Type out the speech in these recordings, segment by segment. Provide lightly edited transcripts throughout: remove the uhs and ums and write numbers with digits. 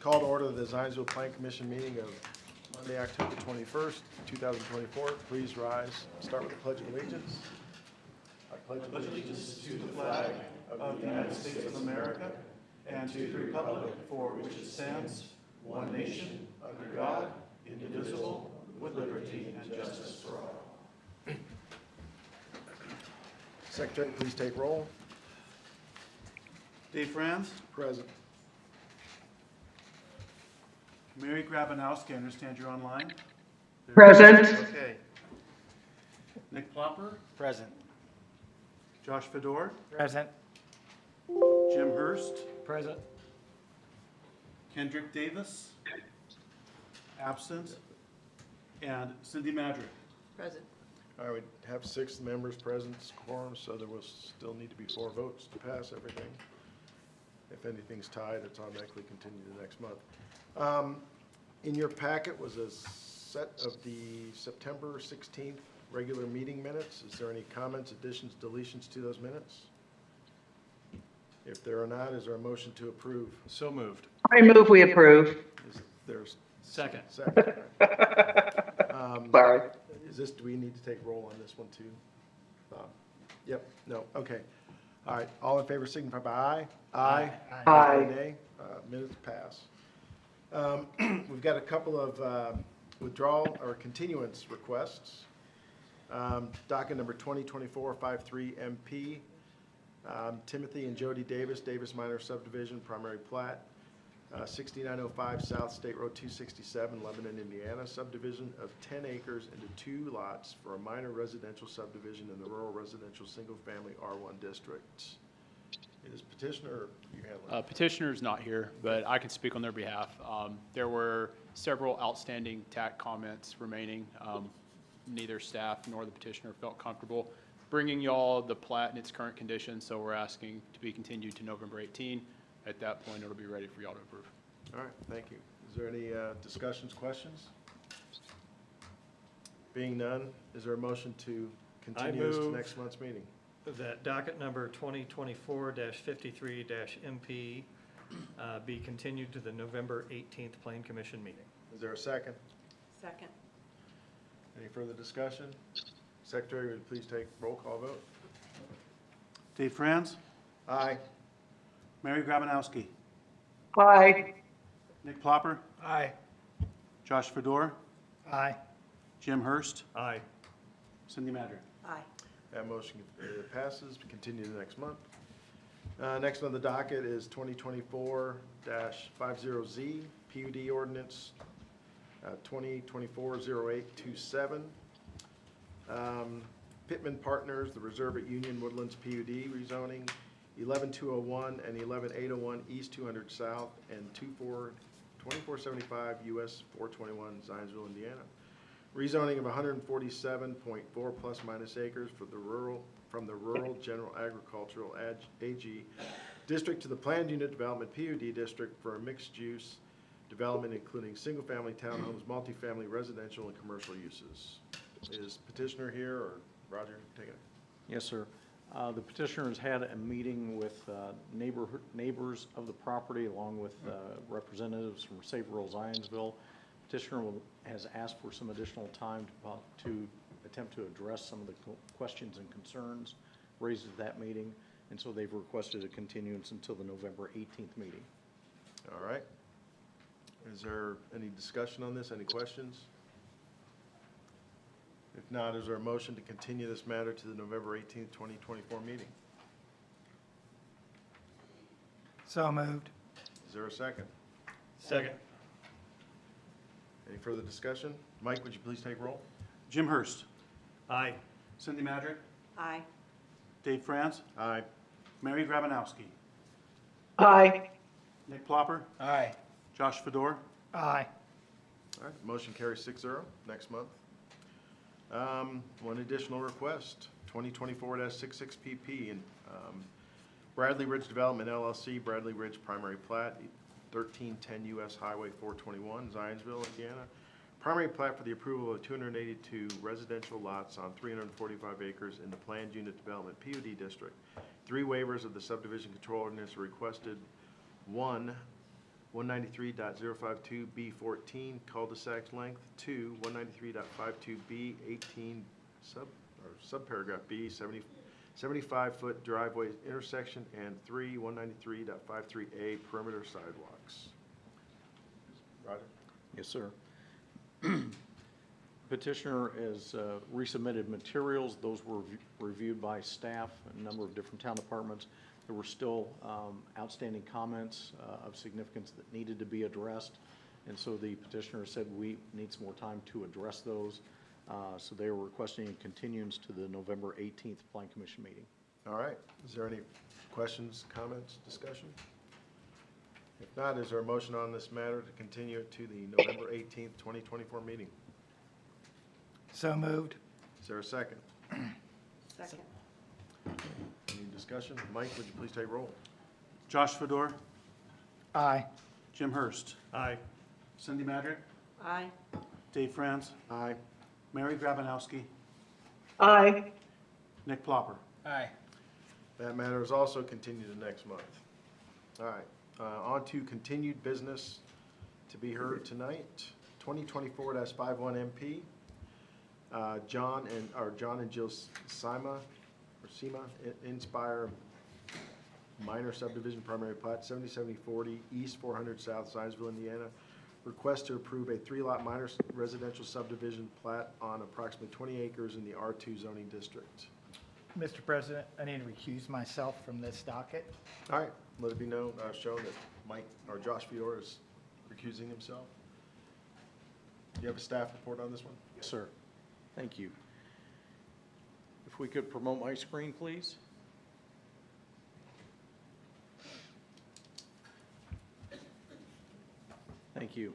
Call to order the Zionsville Plan Commission meeting of Monday, October 21st, 2024. Please rise. Start with the Pledge of Allegiance. I pledge Allegiance to the flag of the United States of America and to the republic for which it stands, one nation, under God, indivisible, with liberty and justice for all. Secretary, please take roll. Dave Franz, Present. Mary Grabanowski, I understand you're online. Present. Okay. Nick Plopper, Present. Josh Fedor, Present. Jim Hurst, Present. Kendrick Davis, absent, and Cindy Madrick. Present. All right, we have 6 members present, quorum, so there will still need to be 4 votes to pass everything. If anything's tied, it's automatically continued to next month. In your packet was a set of the September 16th regular meeting minutes. Is there any comments, additions, deletions to those minutes? If there are not, is there a motion to approve? So moved. I move we approve. Is there Second. second? Sorry. Do we need to take roll on this one too? Bob? Yep, no, okay. All right, all in favor signify by aye. Aye. Aye. Nay. Minutes pass. We've got a couple of withdrawal or continuance requests. Docket number 2024-53 MP, Timothy and Jody Davis, Davis Minor Subdivision, primary plat, 6905 South State Road 267, Lebanon, Indiana, subdivision of 10 acres into 2 lots for a minor residential subdivision in the rural residential single-family R1 district. Is petitioner, or you handle it? Petitioner's not here, but I can speak on their behalf. There were several outstanding TAC comments remaining. Neither staff nor the petitioner felt comfortable bringing y'all the plat in its current condition, so we're asking to be continued to November 18. At that point, it'll be ready for y'all to approve. All right, thank you. Is there any discussions, questions? Being none, is there a motion to continue this to move next month's meeting? that docket number 2024-53-MP be continued to the November 18th Plan Commission meeting. Is there a second? Second. Any further discussion? Secretary, would you please take roll call vote? Dave Franz, Aye. Mary Grabanowski, Aye. Nick Plopper, Aye. Josh Fedor, Aye. Jim Hurst, Aye. Cindy Madrick. Aye. That motion passes. We continue to next month. Next on the docket is 2024-50Z, PUD ordinance 2024-0827. Pittman Partners, the Reserve at Union Woodlands PUD rezoning 11201 and 11801 East 200 South and 2475 US 421 Zionsville, Indiana. Rezoning of 147.4 plus minus acres from the rural general agricultural AG district to the planned unit development PUD district for a mixed use development including single family townhomes, multifamily residential and commercial uses. Is petitioner here, or Roger, take it? Yes, sir. The petitioner has had a meeting with neighbors of the property along with representatives from Save Rural Zionsville. Petitioner has asked for some additional time to attempt to address some of the questions and concerns raised at that meeting, and so they've requested a continuance until the November 18th meeting. All right. Is there any discussion on this? Any questions? If not, is there a motion to continue this matter to the November 18th, 2024 meeting? So moved. Is there a second? Second. Any further discussion? Mike, would you please take roll? Jim Hurst, Aye. Cindy Madrick, Aye. Dave Franz, Aye. Mary Grabanowski, Aye. Nick Plopper, Aye. Josh Fedor, Aye. All right, motion carries 6-0 next month. One additional request, 2024-66 PP and Bradley Ridge Development LLC, Bradley Ridge Primary Plat, 1310 US Highway 421, Zionsville, Indiana. Primary plat for the approval of 282 residential lots on 345 acres in the planned unit development PUD district. 3 waivers of the subdivision control ordinance are requested. 1, 193.052B14 cul-de-sac length, 2, 193.52B 18 subparagraph B 75-foot driveway intersection, and 3, 193.53A perimeter sidewalks. Roger? Yes, sir. Petitioner has resubmitted materials. Those were reviewed by staff, a number of different town departments. There were still outstanding comments of significance that needed to be addressed, and so the petitioner said we need some more time to address those. So they are requesting a continuance to the November 18th Plan Commission meeting. All right. Is there any questions, comments, discussion? If not, is there a motion on this matter to continue it to the November 18th, 2024 meeting? So moved. Is there a second? Second. Any discussion? Mike, would you please take roll? Josh Fedor, Aye. Jim Hurst, Aye. Cindy Madrick, Aye. Dave Franz, Aye. Mary Grabanowski, Aye. Nick Plopper. Aye. That matter is also continued to next month. All right, on to continued business to be heard tonight. 2024-51 MP, John and Jill Sima, Inspire Minor Subdivision Primary Plat, 707040 East 400 South, Zionsville, Indiana. Request to approve a 3-lot minor residential subdivision plat on approximately 20 acres in the R2 zoning district. Mr. President, I need to recuse myself from this docket. All right, let it be known, shown that Mike, or Josh Fior is recusing himself. Do you have a staff report on this one? Yes, sir. Thank you. If we could promote my screen, please. Thank you.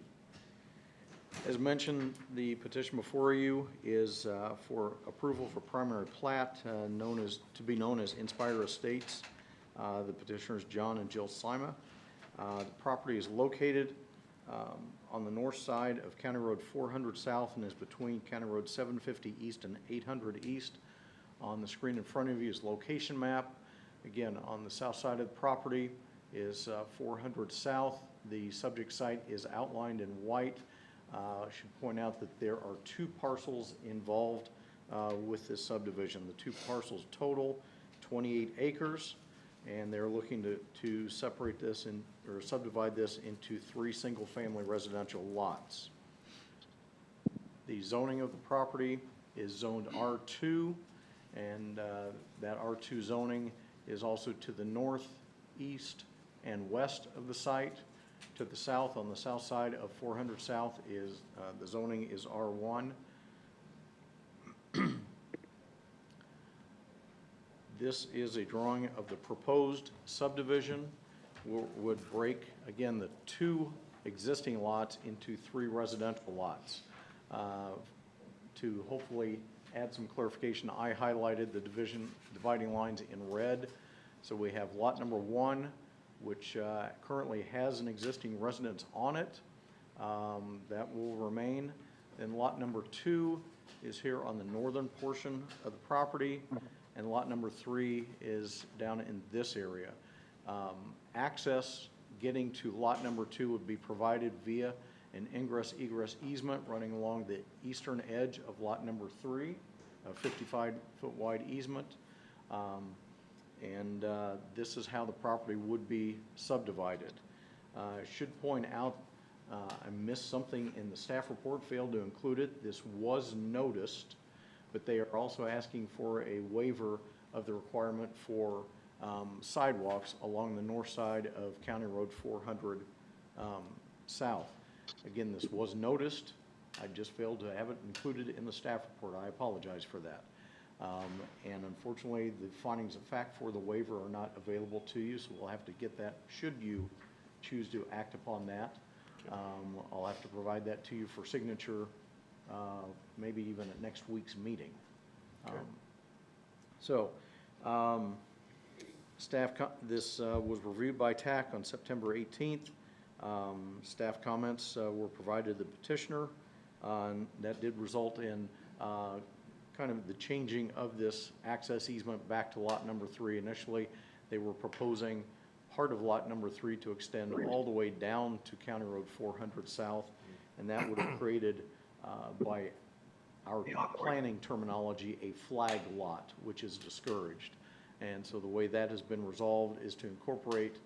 As mentioned, the petition before you is for approval for primary plat, to be known as Inspire Estates. The petitioners John and Jill Sima. The property is located on the north side of County Road 400 South and is between County Road 750 East and 800 East. On the screen in front of you is location map. Again, on the south side of the property is 400 South. The subject site is outlined in white. I should point out that there are 2 parcels involved with this subdivision. The 2 parcels total 28 acres, and they're looking to separate this or subdivide this into 3 single-family residential lots. The zoning of the property is zoned R2, and that R2 zoning is also to the north, east, and west of the site. To the south, on the south side of 400 South, is the zoning is R1. This is a drawing of the proposed subdivision. Would break, again, the 2 existing lots into 3 residential lots. To hopefully add some clarification, I highlighted the dividing lines in red. So we have lot number 1, which currently has an existing residence on it. That will remain. Then lot number 2 is here on the northern portion of the property, and lot number 3 is down in this area. Access getting to lot number 2 would be provided via an ingress-egress easement running along the eastern edge of lot number 3, a 55-foot wide easement. This is how the property would be subdivided. I should point out, I missed something in the staff report, failed to include it. This was noticed, but they are also asking for a waiver of the requirement for sidewalks along the north side of County Road 400 South. Again, this was noticed. I just failed to have it included in the staff report. I apologize for that. And unfortunately, the findings of fact for the waiver are not available to you, so we'll have to get that should you choose to act upon that. I'll have to provide that to you for signature, maybe even at next week's meeting. This was reviewed by TAC on September 18th. Staff comments were provided to the petitioner, and that did result in kind of the changing of this access easement back to lot number 3. Initially, they were proposing part of lot number 3 to extend all the way down to County Road 400 South, and that would have created, by our planning terminology, a flag lot, which is discouraged. And so the way that has been resolved is to incorporate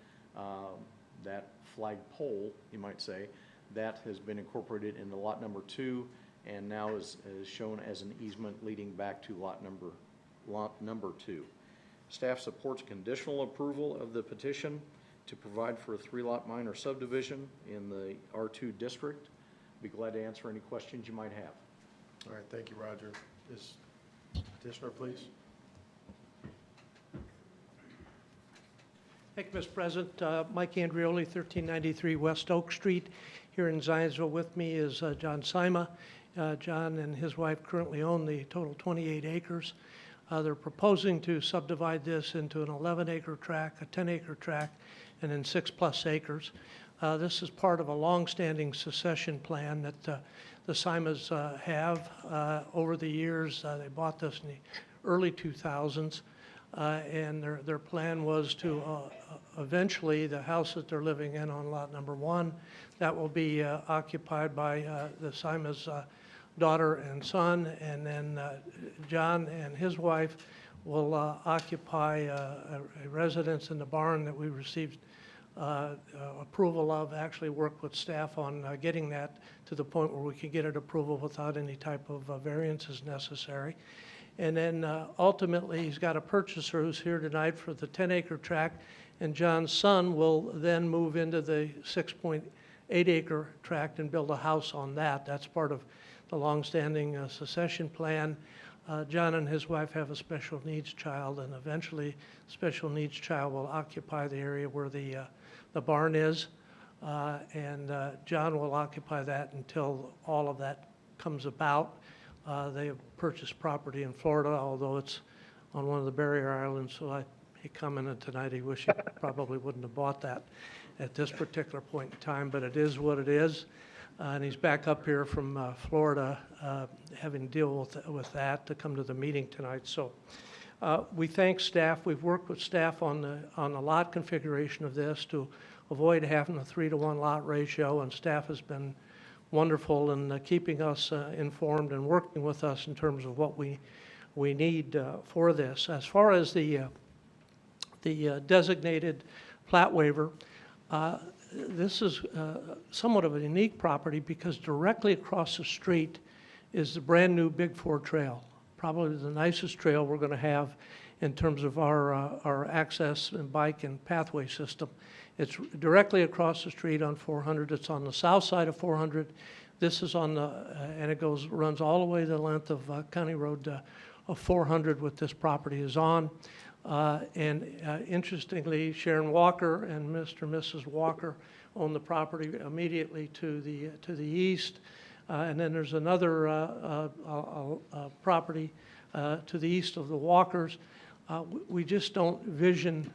that flag pole, you might say, that has been incorporated into lot number 2, and now is shown as an easement leading back to lot number 2. Staff supports conditional approval of the petition to provide for a 3-lot minor subdivision in the R2 district. Be glad to answer any questions you might have. All right, thank you, Roger. This petitioner, please. Thank you, Mr. President. Mike Andrioli, 1393 West Oak Street. Here in Zionsville with me is John Sima. John and his wife currently own the total 28 acres. They're proposing to subdivide this into an 11-acre tract, a 10-acre tract, and then 6+ acres. This is part of a long-standing succession plan that the Simas have over the years. They bought this in the early 2000s. And their plan was to eventually, the house that they're living in on lot number 1, that will be occupied by the Sima's daughter and son, and then John and his wife will occupy a residence in the barn that we received approval of. Actually worked with staff on getting that to the point where we could get it approval without any type of variances necessary. And then ultimately, he's got a purchaser who's here tonight for the 10-acre tract, and John's son will then move into the 6.8-acre tract and build a house on that. That's part of the longstanding succession plan. John and his wife have a special needs child, and eventually, special needs child will occupy the area where the barn is, and John will occupy that until all of that comes about. They have purchased property in Florida, although it's on one of the barrier islands, so he commented tonight he wished he probably wouldn't have bought that at this particular point in time, but it is what it is. And he's back up here from Florida having to deal with that to come to the meeting tonight. So we thank staff. We've worked with staff on the lot configuration of this to avoid having a 3-to-1 lot ratio, and staff has been wonderful in keeping us informed and working with us in terms of what we need for this. As far as the designated plat waiver, this is somewhat of a unique property because directly across the street is the brand new Big 4 trail, probably the nicest trail we're going to have in terms of our access and bike and pathway system. It's directly across the street on 400. It's on the south side of 400. This is on the, and it runs all the way the length of County Road of 400, what this property is on. Interestingly, Sharon Walker and Mr. and Mrs. Walker own the property immediately to the east. And then there's another property to the east of the Walkers. We just don't vision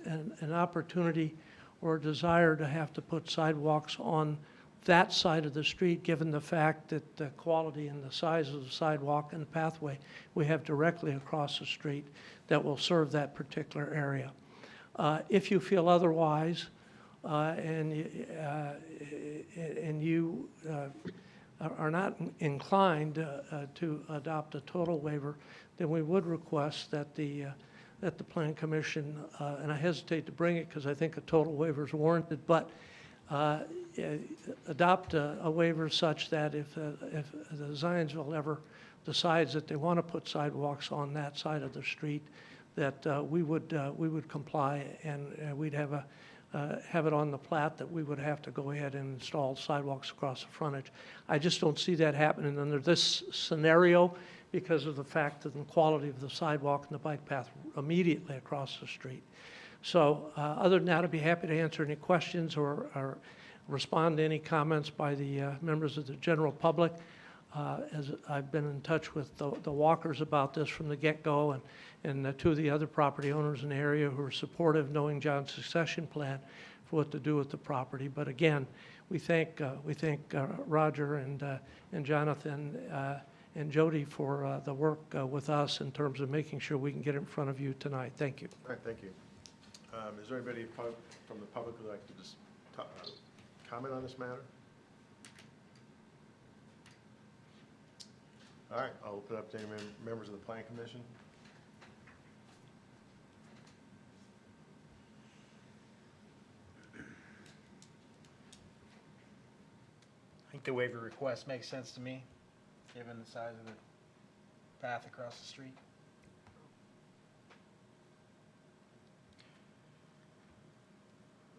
an opportunity or a desire to have to put sidewalks on that side of the street, given the fact that the quality and the size of the sidewalk and the pathway we have directly across the street that will serve that particular area. If you feel otherwise, and you are not inclined to adopt a total waiver, then we would request that the Plan Commission, and I hesitate to bring it because I think a total waiver is warranted, but adopt a waiver such that if the Zionsville ever decides that they want to put sidewalks on that side of the street, that we would comply, and we'd have it on the plat that we would have to go ahead and install sidewalks across the frontage. I just don't see that happening under this scenario because of the fact of the quality of the sidewalk and the bike path immediately across the street. So other than that, I'd be happy to answer any questions or respond to any comments by the members of the general public. As I've been in touch with the Walkers about this from the get-go, and two of the other property owners in the area who are supportive, knowing John's succession plan for what to do with the property. But again, we thank Roger and Jonathan and Jody for the work with us in terms of making sure we can get in front of you tonight. Thank you. All right, thank you. Is there anybody from the public who'd like to just comment on this matter? All right, I'll open up to any members of the Plan Commission. I think the waiver request makes sense to me, given the size of the path across the street.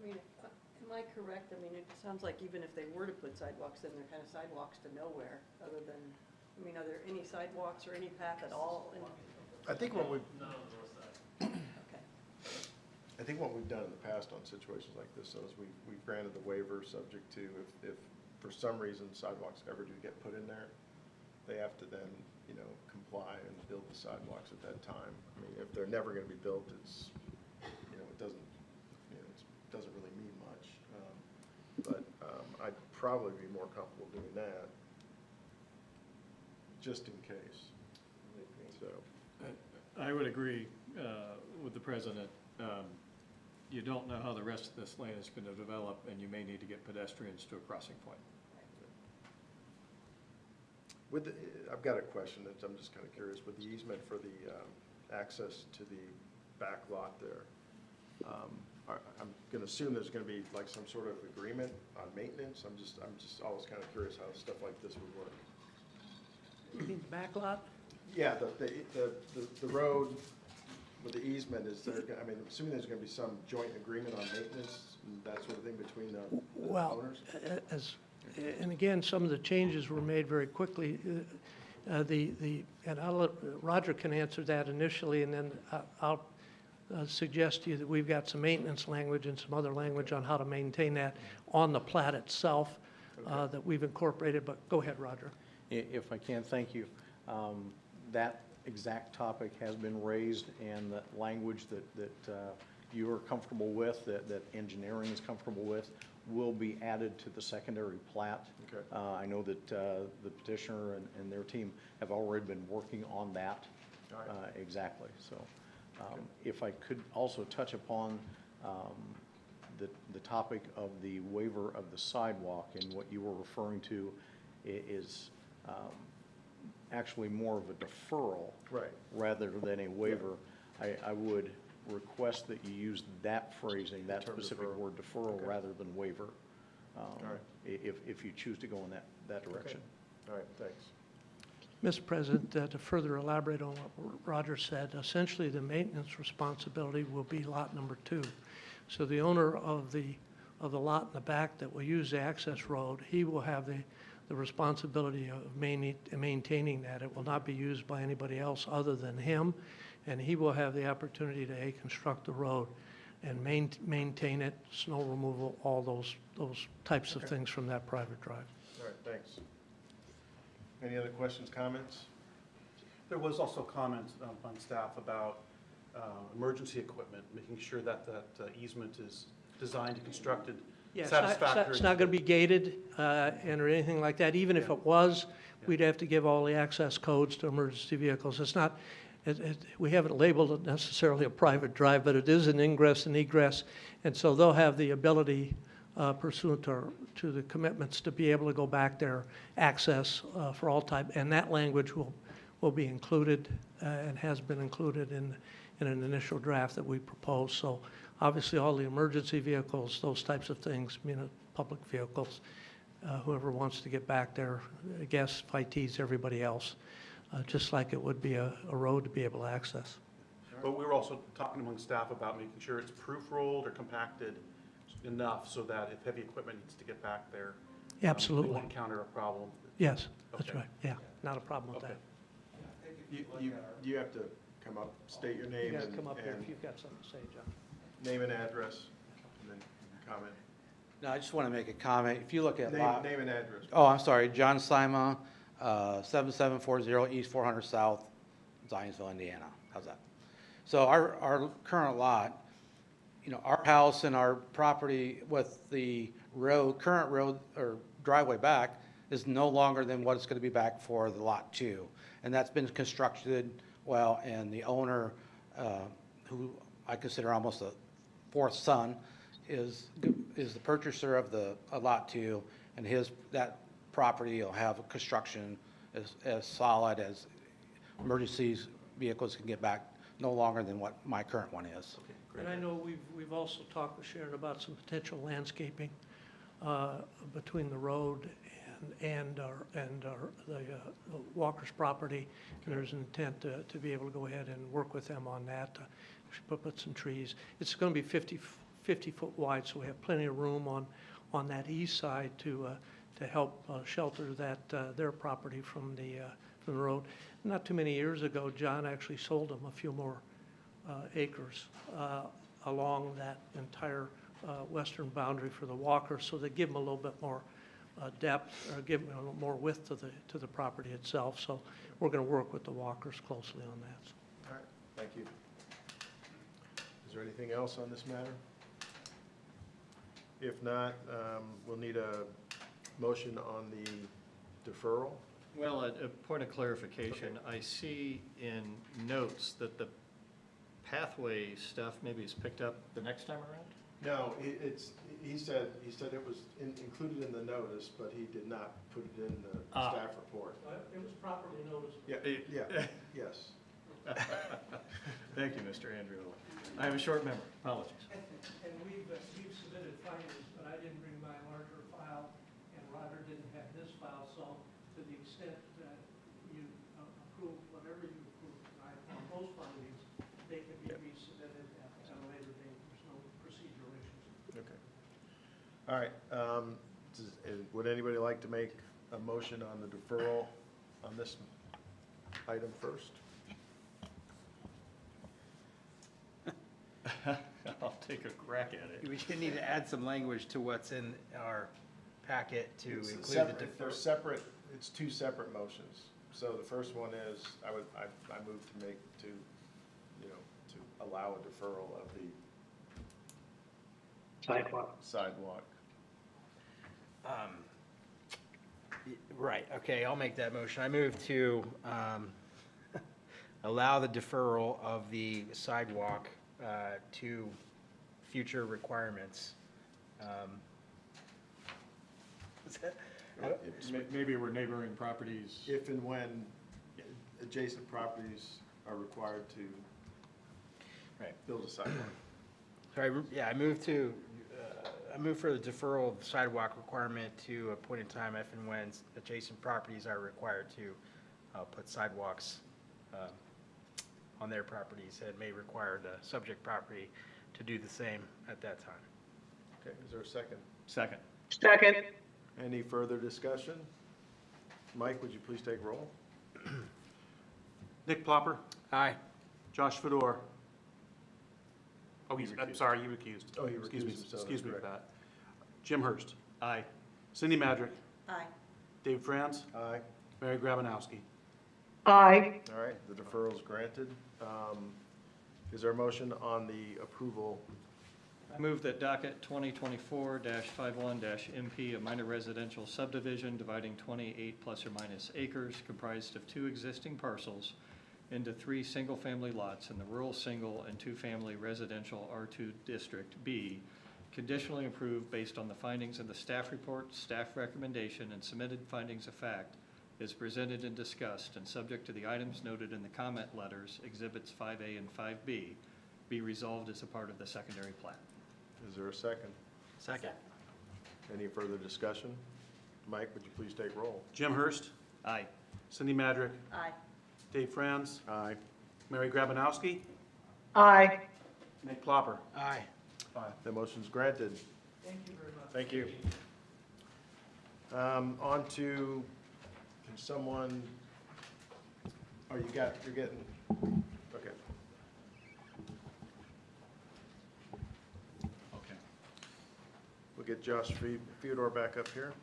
I mean, am I correct? I mean, it sounds like even if they were to put sidewalks in, they're kind of sidewalks to nowhere, other than, I mean, are there any sidewalks or any path at all? I think what we've, Okay. I think what we've done in the past on situations like this is we've granted the waiver subject to if for some reason sidewalks ever do get put in there, they have to then, comply and build the sidewalks at that time. I mean, if they're never gonna be built, it's, it doesn't, it doesn't really mean much. But I'd probably be more comfortable doing that, just in case. So, I would agree with the president. You don't know how the rest of this land is going to develop, and you may need to get pedestrians to a crossing point. I've got a question that I'm just kind of curious. With the easement for the access to the back lot there, I'm going to assume there's going to be like some sort of agreement on maintenance. I'm just always kind of curious how stuff like this would work. You mean the back lot? Yeah, the road with the easement, is there, I mean, assuming there's going to be some joint agreement on maintenance and that sort of thing between the Well, owners? and again, some of the changes were made very quickly. And Roger can answer that initially, and then I'll suggest to you that we've got some maintenance language and some other language on how to maintain that on the plat itself that we've incorporated, but go ahead, Roger. If I can, thank you. That exact topic has been raised, and the language that you are comfortable with, that engineering is comfortable with, will be added to the secondary plat. Okay. I know that the petitioner and their team have already been working on that. All right. Exactly. So if I could also touch upon the topic of the waiver of the sidewalk, and what you were referring to is actually more of a deferral, Right. rather than a waiver. I would request that you use that phrasing, that term specific deferral. word, deferral, Okay. rather than waiver, right. if you choose to go in that direction. All right, thanks. Mr. President, to further elaborate on what Roger said, essentially the maintenance responsibility will be lot number 2. So the owner of the lot in the back that will use the access road, he will have the responsibility of maintaining that. It will not be used by anybody else other than him, and he will have the opportunity to construct the road and maintain it, snow removal, all those types of Okay. things from that private drive. All right, thanks. Any other questions, comments? There was also comments on staff about emergency equipment, making sure that easement is designed and constructed Yeah, satisfactory. it's not going to be gated and or anything like that. Even if Yeah. it was, Yeah. we'd have to give all the access codes to emergency vehicles. It's not, we haven't labeled it necessarily a private drive, but it is an ingress and egress. And so they'll have the ability pursuant to the commitments to be able to go back there, access for all type. And that language will be included and has been included in an initial draft that we proposed. So obviously, all the emergency vehicles, those types of things, public vehicles, whoever wants to get back there, I guess, FITs, everybody else, just like it would be a road to be able to access. But we were also talking among staff about making sure it's proof rolled or compacted enough so that if heavy equipment needs to get back there, Yeah, absolutely. they won't encounter a problem. Yes, that's Okay. right. Yeah, not a problem with Okay. that. You have to come up, state your You name guys come up here if and you've got something to say, John. name and address, and then you can comment. No, I just want to make a comment. If you look at lot, Name and address. oh, I'm sorry, John Sima, 7740 East 400 South, Zionsville, Indiana. How's that? So our current lot, our house and our property with the current road or driveway back is no longer than what it's going to be back for the lot 2. And that's been constructed well, and the owner, who I consider almost a fourth son is the purchaser of the Lot 2, and that property will have construction as solid as emergencies vehicles can get back, no longer than what my current one is. And I know we've also talked with Sharon about some potential landscaping between the road and the Walker's property. And there's an intent to be able to go ahead and work with them on that, put some trees. It's going to be 50 foot wide, so we have plenty of room on that east side to help shelter their property from the road. Not too many years ago, John actually sold them a few more acres along that entire western boundary for the Walkers, so they give them a little bit more depth, or give them a little more width to the property itself. So we're going to work with the Walkers closely on that. All right, thank you. Is there anything else on this matter? If not, we'll need a motion on the deferral. Well, a point of clarification, I see in notes that the pathway stuff maybe is picked up the next time around? No, he said it was included in the notice, but he did not put it in the staff report. It was properly noticed. Yeah, yes. Thank you, Mr. Andrew. I have a short memory, apologies. And we've submitted findings, but I didn't bring my larger file, and Roger didn't have his file, so to the extent that you approve whatever you approve tonight on those findings, they can be resubmitted at a later date. There's no procedural issues. Okay. All right, would anybody like to make a motion on the deferral on this item first? I'll take a crack at it. We should need to add some language to what's in our packet to include the They're deferral. separate, it's two separate motions. So the first one is, I move to allow a deferral of the sidewalk. Right, okay, I'll make that motion. I move to allow the deferral of the sidewalk to future requirements. Is that- Maybe where neighboring properties. If and when adjacent properties are required to build a sidewalk. So I move for the deferral of the sidewalk requirement to a point in time if and when adjacent properties are required to put sidewalks on their properties, and may require the subject property to do the same at that time. Okay, is there a second? Second. Second. Any further discussion? Mike, would you please take roll? Nick Plopper, Aye. Josh Fedor. Oh, He I'm recused. sorry, you recused. Oh, he Excuse recused me, himself, excuse me that's for that. Jim Hurst, Aye. Cindy Madrick, Aye. Dave Franz, Aye. Mary Grabanowski. Aye. All right, the deferral is granted. Is there a motion on the approval? I move that docket 2024-51-MP, a minor residential subdivision dividing 28 plus or minus acres comprised of 2 existing parcels into 3 single-family lots in the rural single and 2-family residential R2 District B, conditionally approved based on the findings in the staff report, staff recommendation, and submitted findings of fact, is presented and discussed, and subject to the items noted in the comment letters, Exhibits 5A and 5B, be resolved as a part of the secondary plat. Is there a second? Second. Any further discussion? Mike, would you please take roll? Jim Hurst, Aye. Cindy Madrick, Aye. Dave Franz, Aye. Mary Grabanowski, Aye. Nick Plopper. Aye. The motion's granted. Thank you very much. Thank you. On to, can someone, oh, you're getting, okay. Okay. We'll get Josh Theodore back up here.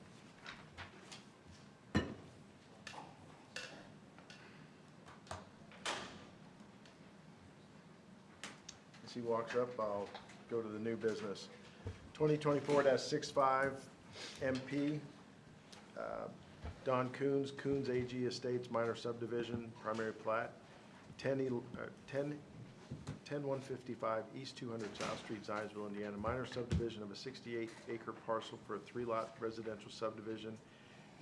As he walks up, I'll go to the new business. 2024-65 MP, Don Coons, Coons AG Estates Minor Subdivision, Primary Plat, 10 10155 East 200 South Street, Zionsville, Indiana, minor subdivision of a 68-acre parcel for a 3-lot residential subdivision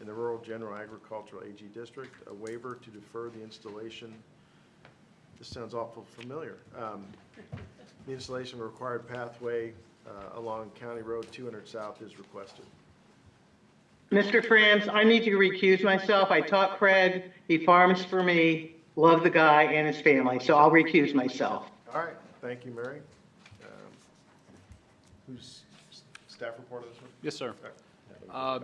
in the rural general agricultural AG district, a waiver to defer the installation. This sounds awful familiar. The installation of a required pathway along County Road 200 South is requested. Mr. Franz, I need to recuse myself. I taught Craig. He farms for me. Love the guy and his family, so I'll recuse myself. All right, thank you, Mary. Who's staff report of this one? Yes, sir.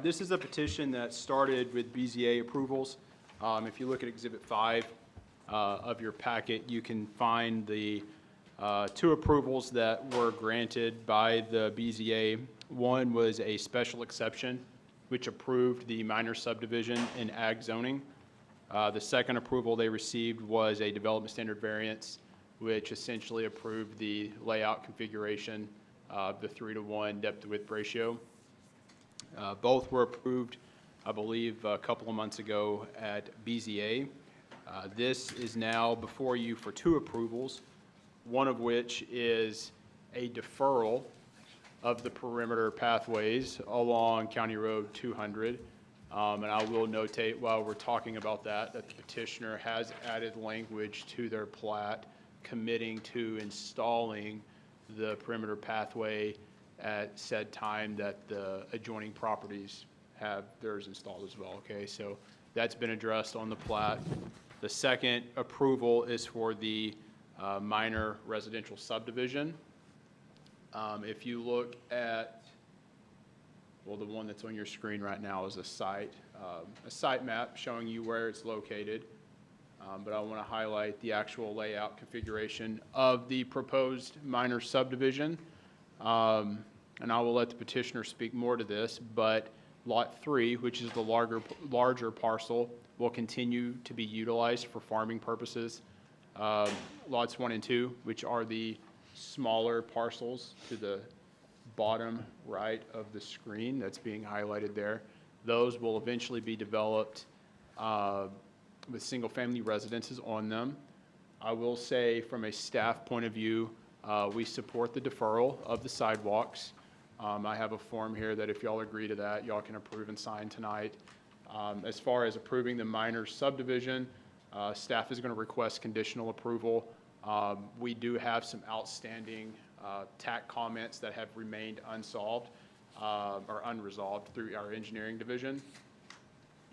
This is a petition that started with BZA approvals. If you look at Exhibit 5 of your packet, you can find the 2 approvals that were granted by the BZA. One was a special exception, which approved the minor subdivision in ag zoning. The second approval they received was a development standard variance, which essentially approved the layout configuration of the 3-to-1 depth-to-width ratio. Both were approved, I believe, a couple of months ago at BZA. This is now before you for 2 approvals, one of which is a deferral of the perimeter pathways along County Road 200. And I will notate while we're talking about that the petitioner has added language to their plat committing to installing the perimeter pathway at said time that the adjoining properties have theirs installed as well, okay? So that's been addressed on the plat. The second approval is for the minor residential subdivision. If you look at, well, the one that's on your screen right now is a site map showing you where it's located. But I want to highlight the actual layout configuration of the proposed minor subdivision. And I will let the petitioner speak more to this, but Lot 3, which is the larger parcel, will continue to be utilized for farming purposes. Lots 1 and 2, which are the smaller parcels to the bottom right of the screen that's being highlighted there, those will eventually be developed with single-family residences on them. I will say from a staff point of view, we support the deferral of the sidewalks. I have a form here that if y'all agree to that, y'all can approve and sign tonight. As far as approving the minor subdivision, staff is going to request conditional approval. We do have some outstanding TAC comments that have remained unsolved or unresolved through our engineering division.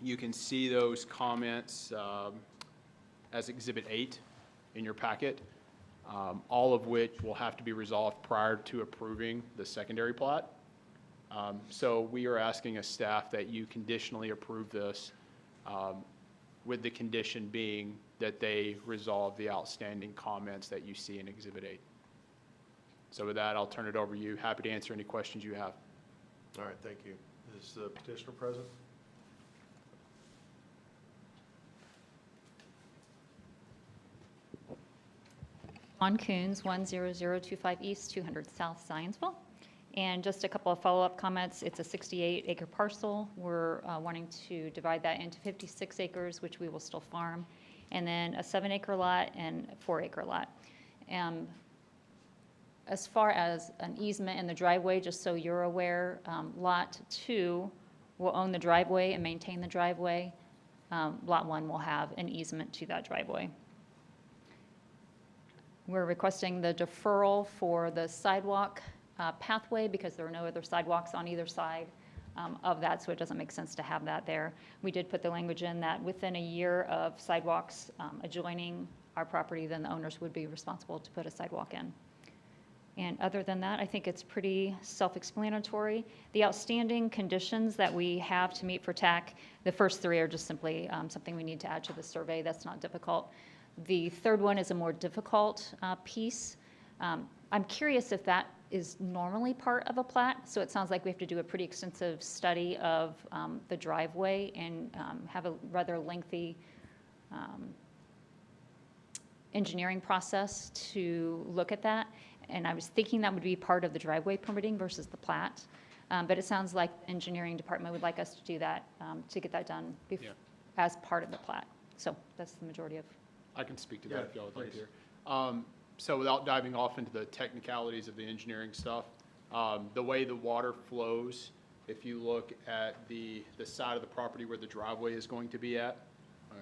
You can see those comments as Exhibit 8 in your packet, all of which will have to be resolved prior to approving the secondary plat. So we are asking as staff that you conditionally approve this with the condition being that they resolve the outstanding comments that you see in Exhibit 8. So with that, I'll turn it over to you. Happy to answer any questions you have. All right, thank you. Is the petitioner present? Juan Coons, 10025 East, 200 South, Zionsville. And just a couple of follow-up comments. It's a 68-acre parcel. We're wanting to divide that into 56 acres, which we will still farm, and then a 7-acre lot and a 4-acre lot. As far as an easement in the driveway, just so you're aware, Lot 2 will own the driveway and maintain the driveway. Lot 1 will have an easement to that driveway. We're requesting the deferral for the sidewalk pathway because there are no other sidewalks on either side of that, so it doesn't make sense to have that there. We did put the language in that within a year of sidewalks adjoining our property, then the owners would be responsible to put a sidewalk in. And other than that, I think it's pretty self-explanatory. The outstanding conditions that we have to meet for TAC, the first 3 are just simply something we need to add to the survey. That's not difficult. The third one is a more difficult piece. I'm curious if that is normally part of a plat. So it sounds like we have to do a pretty extensive study of the driveway and have a rather lengthy engineering process to look at that. And I was thinking that would be part of the driveway permitting versus the plat. But it sounds like the engineering department would like us to do that, to get that done as part of the plat. So that's the majority of. I can speak to Yeah, that if y'all would like to please. hear. So without diving off into the technicalities of the engineering stuff, the way the water flows, if you look at the side of the property where the driveway is going to be at, yeah,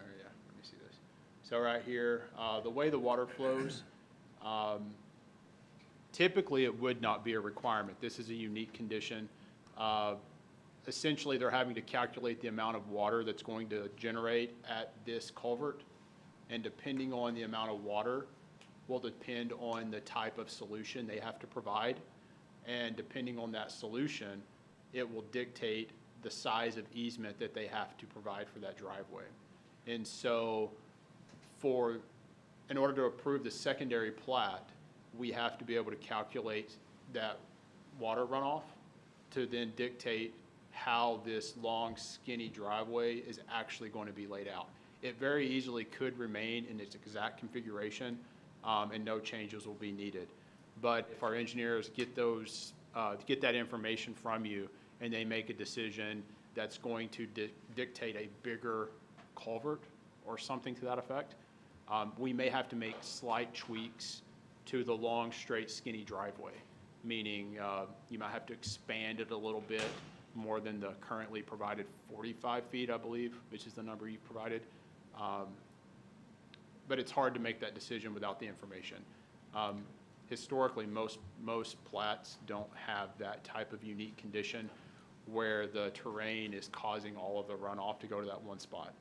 let me see this. So right here, the way the water flows, typically it would not be a requirement. This is a unique condition. Essentially, they're having to calculate the amount of water that's going to generate at this culvert, and depending on the amount of water will depend on the type of solution they have to provide, and depending on that solution, it will dictate the size of easement that they have to provide for that driveway. And so in order to approve the secondary plat, we have to be able to calculate that water runoff to then dictate how this long skinny driveway is actually going to be laid out. It very easily could remain in its exact configuration, and no changes will be needed. But if our engineers get that information from you and they make a decision that's going to dictate a bigger culvert or something to that effect, we may have to make slight tweaks to the long, straight, skinny driveway, meaning you might have to expand it a little bit more than the currently provided 45 feet, I believe, which is the number you provided. But it's hard to make that decision without the information. Historically, most plats don't have that type of unique condition where the terrain is causing all of the runoff to go to that one spot.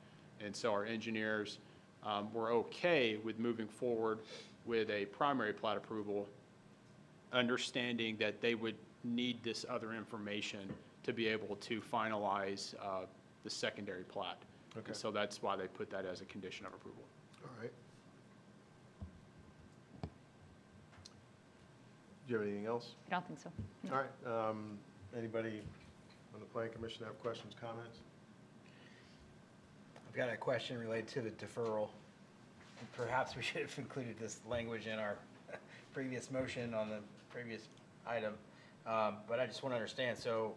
And so our engineers were okay with moving forward with a primary plat approval, understanding that they would need this other information to be able to finalize the secondary plat. Okay. And so that's why they put that as a condition of approval. All right. Do you have anything else? I don't think so. No. All right. Anybody on the planning commission have questions, comments? I've got a question related to the deferral. Perhaps we should have included this language in our previous motion on the previous item. But I just want to understand, so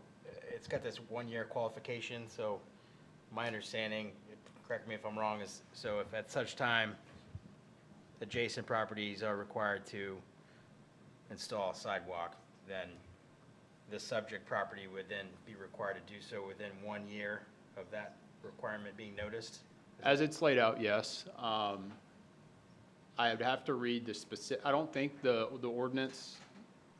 it's got this 1-year qualification, so my understanding, correct me if I'm wrong, is so if at such time adjacent properties are required to install a sidewalk, then the subject property would then be required to do so within 1 year of that requirement being noticed? As it's laid out, yes. I would have to read the specific, I don't think the ordinance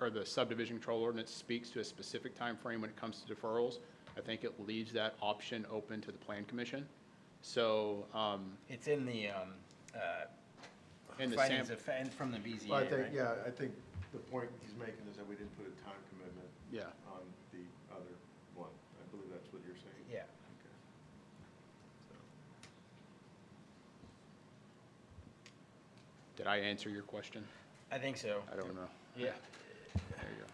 or the subdivision control ordinance speaks to a specific time frame when it comes to deferrals. I think it leaves that option open to the plan commission. So, It's in the in the findings sam- from the BZA, Well, I think, right? yeah, I think the point he's making is that we didn't put a time commitment yeah. on the other one. I believe that's what you're saying. Yeah. Okay. So, Did I answer your question? I think so. I don't know. Yeah. There you go.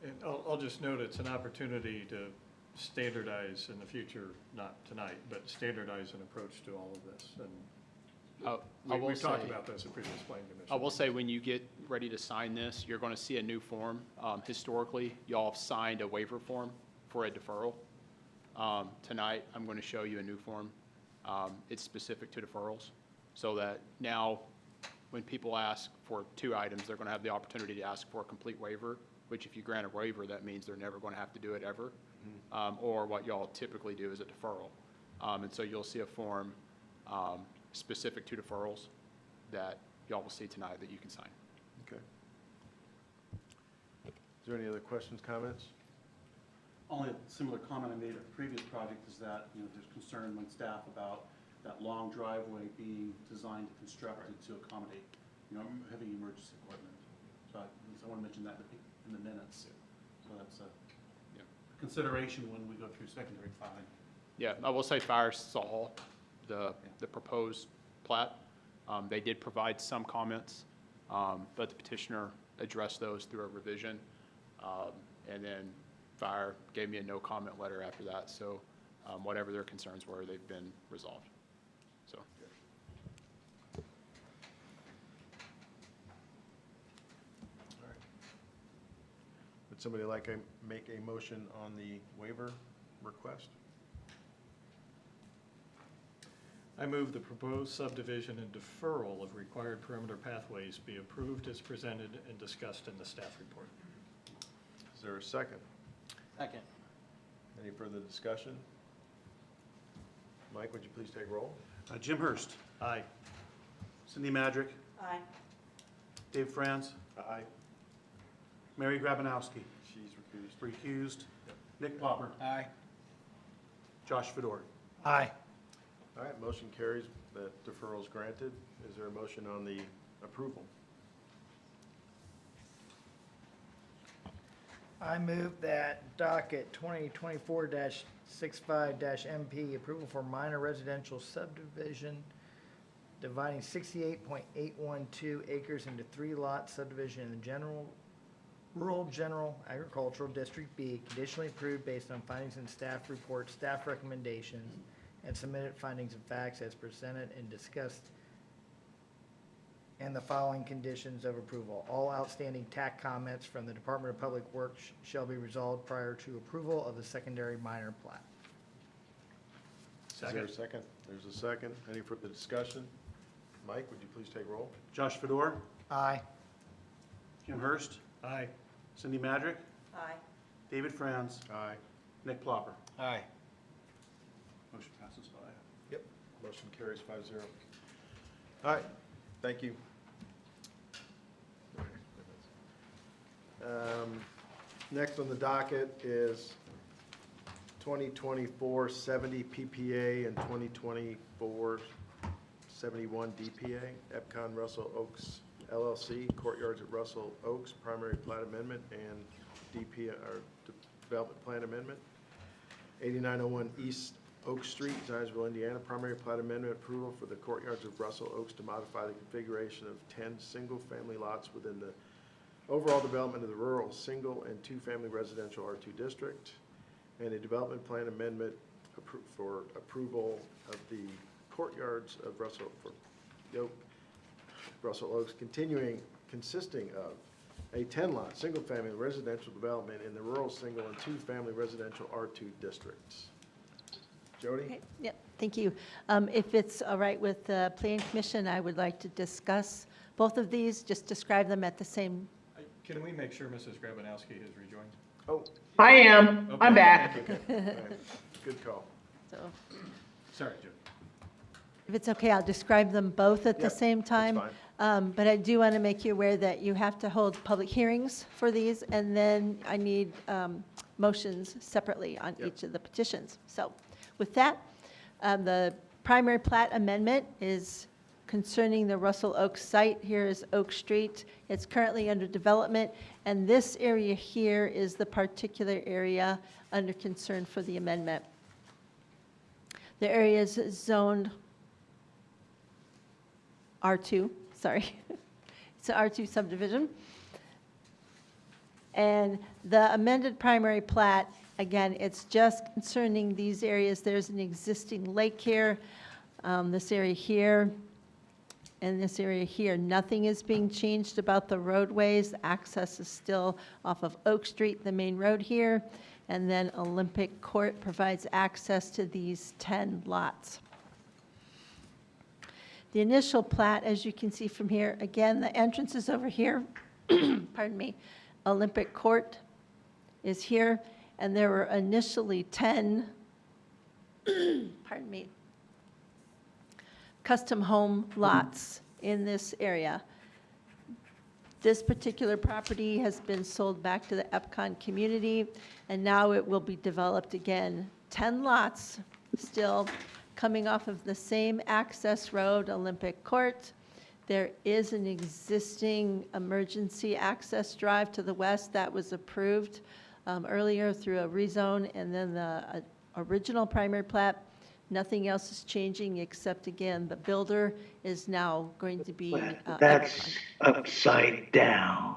And I'll just note, it's an opportunity to standardize in the future, not tonight, but standardize an approach to all of this. And I will we've talked say- about this at previous planning commission. I will say, when you get ready to sign this, you're going to see a new form. Historically, y'all have signed a waiver form for a deferral. Tonight, I'm going to show you a new form. It's specific to deferrals, so that now, when people ask for 2 items, they're going to have the opportunity to ask for a complete waiver, which if you grant a waiver, that means they're never going to have to do it ever. Or what y'all typically do is a deferral. And so you'll see a form specific to deferrals that y'all will see tonight that you can sign. okay. Is there any other questions, comments? Only a similar comment I made at the previous project is that, there's concern among staff about that long driveway being designed and constructed to accommodate, heavy emergency equipment. So I want to mention that in the minutes. So that's a consideration when we go through secondary filing. Yeah, I will say fire saw the proposed plat. They did provide some comments, but the petitioner addressed those through a revision. And then fire gave me a no comment letter after that. So whatever their concerns were, they've been resolved. So. All right. Would somebody like to make a motion on the waiver request? I move the proposed subdivision and deferral of required perimeter pathways be approved as presented and discussed in the staff report. Is there a second? Second. Any further discussion? Mike, would you please take roll? Jim Hurst. Aye. Cindy Madrick. Aye. Dave Franz. Aye. Mary Grabanowski. She's recused. Recused. Nick Plopper. Aye. Josh Fedor. Aye. All right, motion carries, that deferral is granted. Is there a motion on the approval? I move that docket 2024-65-MP, approval for minor residential subdivision dividing 68.812 acres into 3 lot subdivision in the rural general agricultural district B, conditionally approved based on findings in staff report, staff recommendations, and submitted findings and facts as presented and discussed, and the following conditions of approval. All outstanding TAC comments from the Department of Public Works shall be resolved prior to approval of the secondary minor plat. Is there a second? There's a second. Any further discussion? Mike, would you please take roll? Josh Fedor. Aye. Jim Hurst. Aye. Cindy Madrick. Aye. David Franz. Aye. Nick Plopper. Aye. Motion passes 5. Yep. Motion carries 5-0. All right, thank you. Next on the docket is 2024-70 PPA and 2024-71 DPA, Epcon Russell Oaks LLC, Courtyards at Russell Oaks, primary plat amendment, and DP, or development plan amendment. 8901 East Oak Street, Zionsville, Indiana, primary plat amendment approval for the Courtyards of Russell Oaks to modify the configuration of 10 single-family lots within the overall development of the rural single and two-family residential R2 district, and a development plan amendment for approval of the Courtyards of Russell Oaks, consisting of a 10-lot, single-family residential development in the rural single and two-family residential R2 districts. Jody? Okay, yep, thank you. If it's all right with the Plan Commission, I would like to discuss both of these, just describe them at the same. Can we make sure Mrs. Grabanowski has rejoined? Oh, I am. I'm back. okay. All right. Good call. So, Sorry, Joe. if it's okay, I'll describe them both at the Yep, same time. that's But I do want to make you aware that you have to hold public hearings for these, and then I need motions separately on Yep. each of the petitions. So with that, the primary plat amendment is concerning the Russell Oaks site. Here is Oak Street. It's currently under development, and this area here is the particular area under concern for the amendment. The area is zoned R2, sorry. It's an R2 subdivision. And the amended primary plat, again, it's just concerning these areas. There's an existing lake here, this area here, and this area here. Nothing is being changed about the roadways. Access is still off of Oak Street, the main road here. And then Olympic Court provides access to these 10 lots. The initial plat, as you can see from here, again, the entrance is over here. Pardon me. Olympic Court is here, and there were initially 10, pardon me, custom home lots in this area. This particular property has been sold back to the Epcon community, and now it will be developed again. 10 lots still coming off of the same access road, Olympic Court. There is an existing emergency access drive to the west that was approved earlier through a rezone, and then the original primary plat. Nothing else is changing except, again, the builder is now going to be. That's upside down.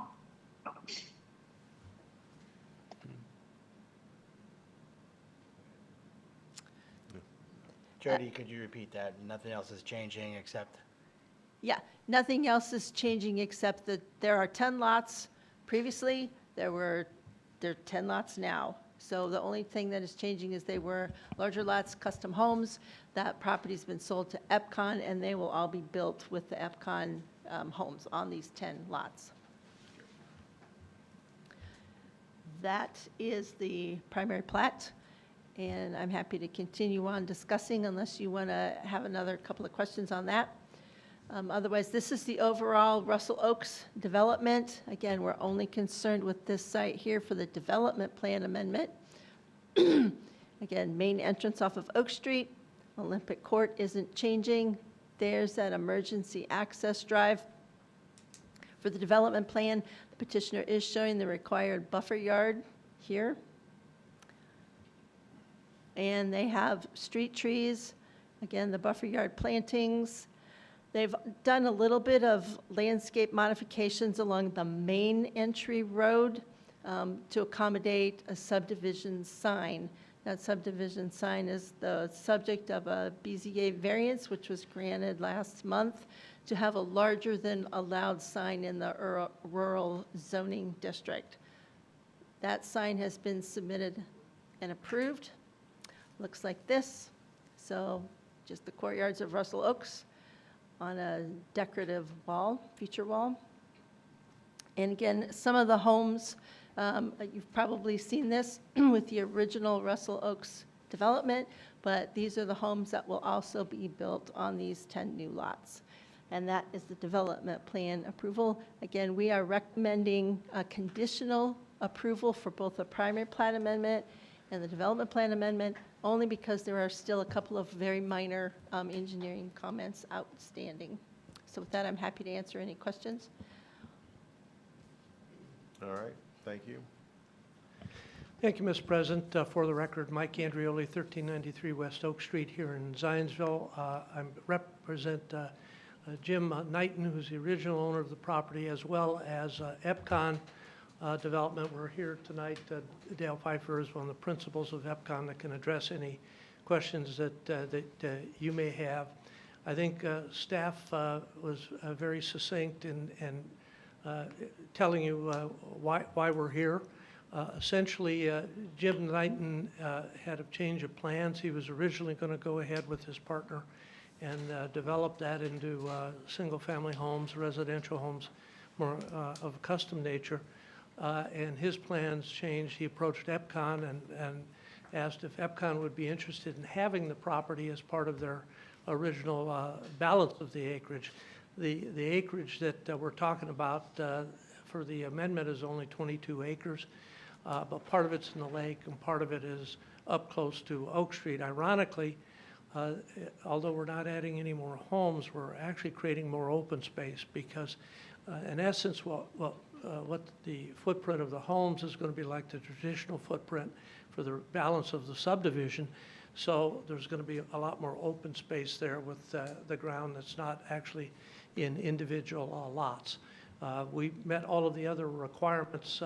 Jody, could you repeat that? Nothing else is changing except? Yeah, nothing else is changing except that there are 10 lots. Previously, there are 10 lots now. So the only thing that is changing is they were larger lots, custom homes. That property's been sold to Epcon, and they will all be built with the Epcon homes on these 10 lots. That is the primary plat, and I'm happy to continue on discussing unless you want to have another couple of questions on that. Otherwise, this is the overall Russell Oaks development. Again, we're only concerned with this site here for the development plan amendment. Again, main entrance off of Oak Street. Olympic Court isn't changing. There's that emergency access drive. For the development plan, the petitioner is showing the required buffer yard here. And they have street trees, again, the buffer yard plantings. They've done a little bit of landscape modifications along the main entry road to accommodate a subdivision sign. That subdivision sign is the subject of a BZA variance, which was granted last month, to have a larger than allowed sign in the rural zoning district. That sign has been submitted and approved. Looks like this. So just the courtyards of Russell Oaks on a decorative wall, feature wall. And again, some of the homes, you've probably seen this with the original Russell Oaks development, but these are the homes that will also be built on these 10 new lots. And that is the development plan approval. Again, we are recommending a conditional approval for both the primary plat amendment and the development plan amendment, only because there are still a couple of very minor engineering comments outstanding. So with that, I'm happy to answer any questions. All right, thank you. Thank you, Mr. President. For the record, Mike Andrioli, 1393 West Oak Street here in Zionsville. I represent Jim Knighton, who's the original owner of the property, as well as Epcon Development. We're here tonight. Dale Pfeiffer is one of the principals of Epcon that can address any questions that you may have. I think staff was very succinct in telling you why we're here. Essentially, Jim Knighton had a change of plans. He was originally going to go ahead with his partner and develop that into single-family homes, residential homes, more of a custom nature. And his plans changed. He approached Epcon and asked if Epcon would be interested in having the property as part of their original balance of the acreage. The acreage that we're talking about for the amendment is only 22 acres, but part of it's in the lake and part of it is up close to Oak Street. Ironically, although we're not adding any more homes, we're actually creating more open space because, in essence, what the footprint of the homes is going to be like the traditional footprint for the balance of the subdivision. So there's going to be a lot more open space there with the ground that's not actually in individual lots. We met all of the other requirements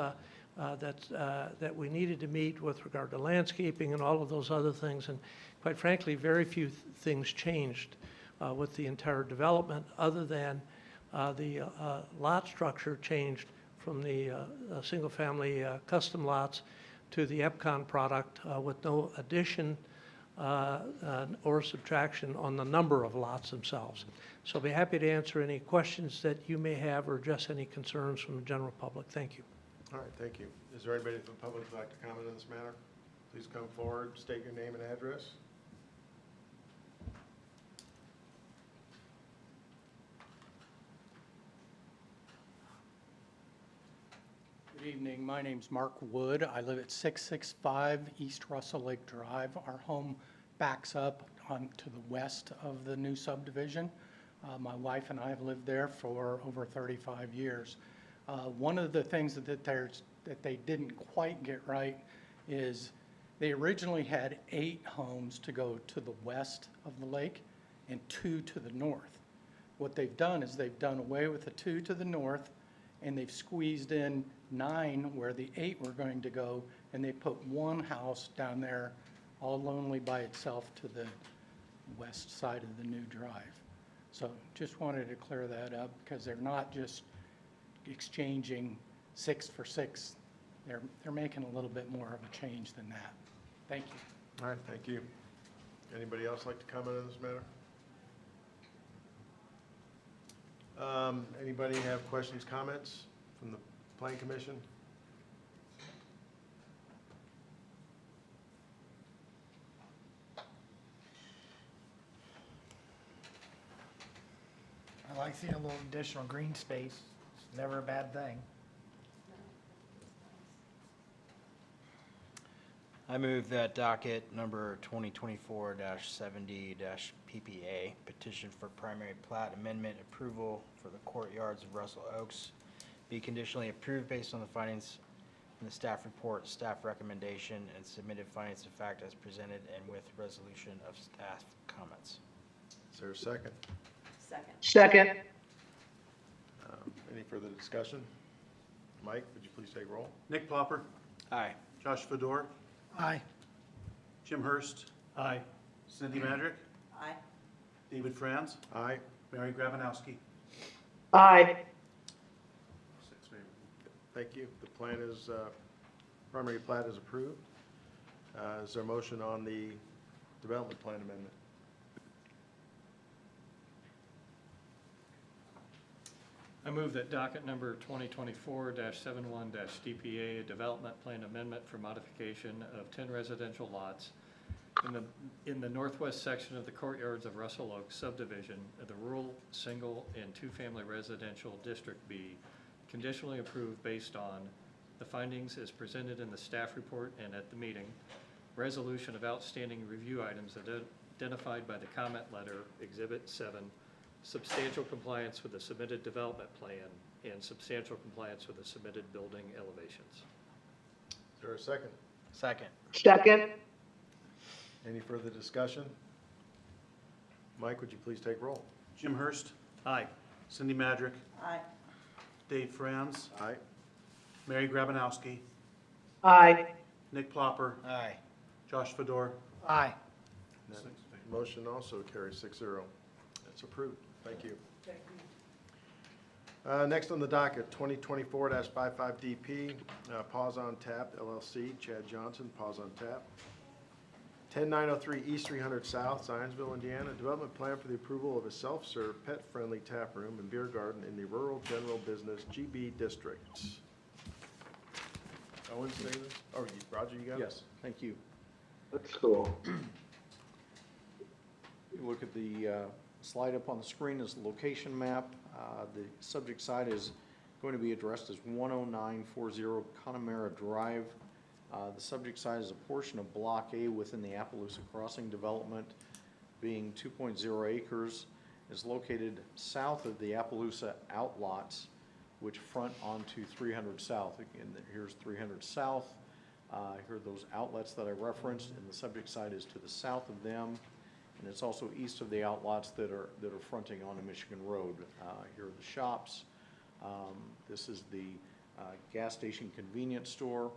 that we needed to meet with regard to landscaping and all of those other things. And quite frankly, very few things changed with the entire development other than the lot structure changed from the single-family custom lots to the Epcon product with no addition or subtraction on the number of lots themselves. So I'll be happy to answer any questions that you may have or address any concerns from the general public. Thank you. All right, thank you. Is there anybody from the public who'd like to comment on this matter? Please come forward, state your name and address. Good evening. My name's Mark Wood. I live at 665 East Russell Lake Drive. Our home backs up to the west of the new subdivision. My wife and I have lived there for over 35 years. One of the things that they didn't quite get right is they originally had 8 homes to go to the west of the lake and 2 to the north. What they've done is they've done away with the 2 to the north and they've squeezed in 9 where the 8 were going to go, and they put one house down there all lonely by itself to the west side of the new drive. So just wanted to clear that up because they're not just exchanging 6 for 6. they're making a little bit more of a change than that. Thank you. All right, thank you. Anybody else like to comment on this matter? Anybody have questions, comments from the Planning Commission? I like seeing a little additional green space. It's never a bad thing. I move that docket number 2024-70-PPA, petition for primary plat amendment approval for the courtyards of Russell Oaks, be conditionally approved based on the findings in the staff report, staff recommendation, and submitted findings of fact as presented, and with resolution of staff comments. Is there a second? Second. Second. Any further discussion? Mike, would you please take roll? Nick Plopper, Aye. Josh Fedor, Aye. Jim Hurst, Aye. Cindy Madrick, Aye. David Franz, Aye. Mary Grabanowski. Aye. 6 favor. Thank you. The plan is, primary plat is approved. Is there a motion on the development plan amendment? I move that docket number 2024-71-DPA, a development plan amendment for modification of 10 residential lots in the northwest section of the courtyards of Russell Oaks subdivision of the rural single and two-family residential District B, conditionally approved based on the findings as presented in the staff report and at the meeting, resolution of outstanding review items identified by the comment letter, Exhibit 7, substantial compliance with the submitted development plan, and substantial compliance with the submitted building elevations. Is there a second? Second. Second. Any further discussion? Mike, would you please take roll? Jim Hurst, Aye. Cindy Madrick, Aye. Dave Franz, Aye. Mary Grabanowski, Aye. Nick Plopper, Aye. Josh Fedor. Aye. That motion also carries 6-0. That's approved. Thank you. Next on the docket, 2024-55DP, Pause on Tap LLC, Chad Johnson, Pause on Tap. 10903 East 300 South, Zionsville, Indiana. Development plan for the approval of a self-serve, pet-friendly tap room and beer garden in the Rural General Business GB District. Owen, say this? Oh, Roger, you got it? Yes, thank you. That's cool. You look at the slide up on the screen is the location map. The subject site is going to be addressed as 10940 Connemara Drive. The subject site is a portion of Block A within the Appaloosa Crossing development, being 2.0 acres, is located south of the Appaloosa outlots, which front onto 300 South. Again, here's 300 South. Here are those outlets that I referenced, and the subject site is to the south of them, and it's also east of the outlots that are fronting onto Michigan Road. Here are the shops. This is the gas station convenience store.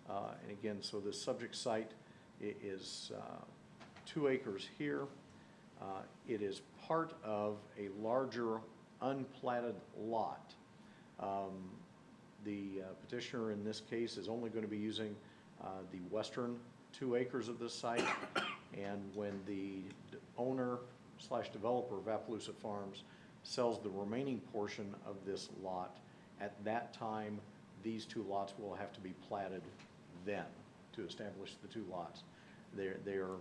And again, so the subject site is 2 acres here. It is part of a larger unplatted lot. The petitioner in this case is only going to be using the western 2 acres of this site, and when the owner/developer of Appaloosa Farms sells the remaining portion of this lot, at that time, these 2 lots will have to be platted then to establish the 2 lots. They are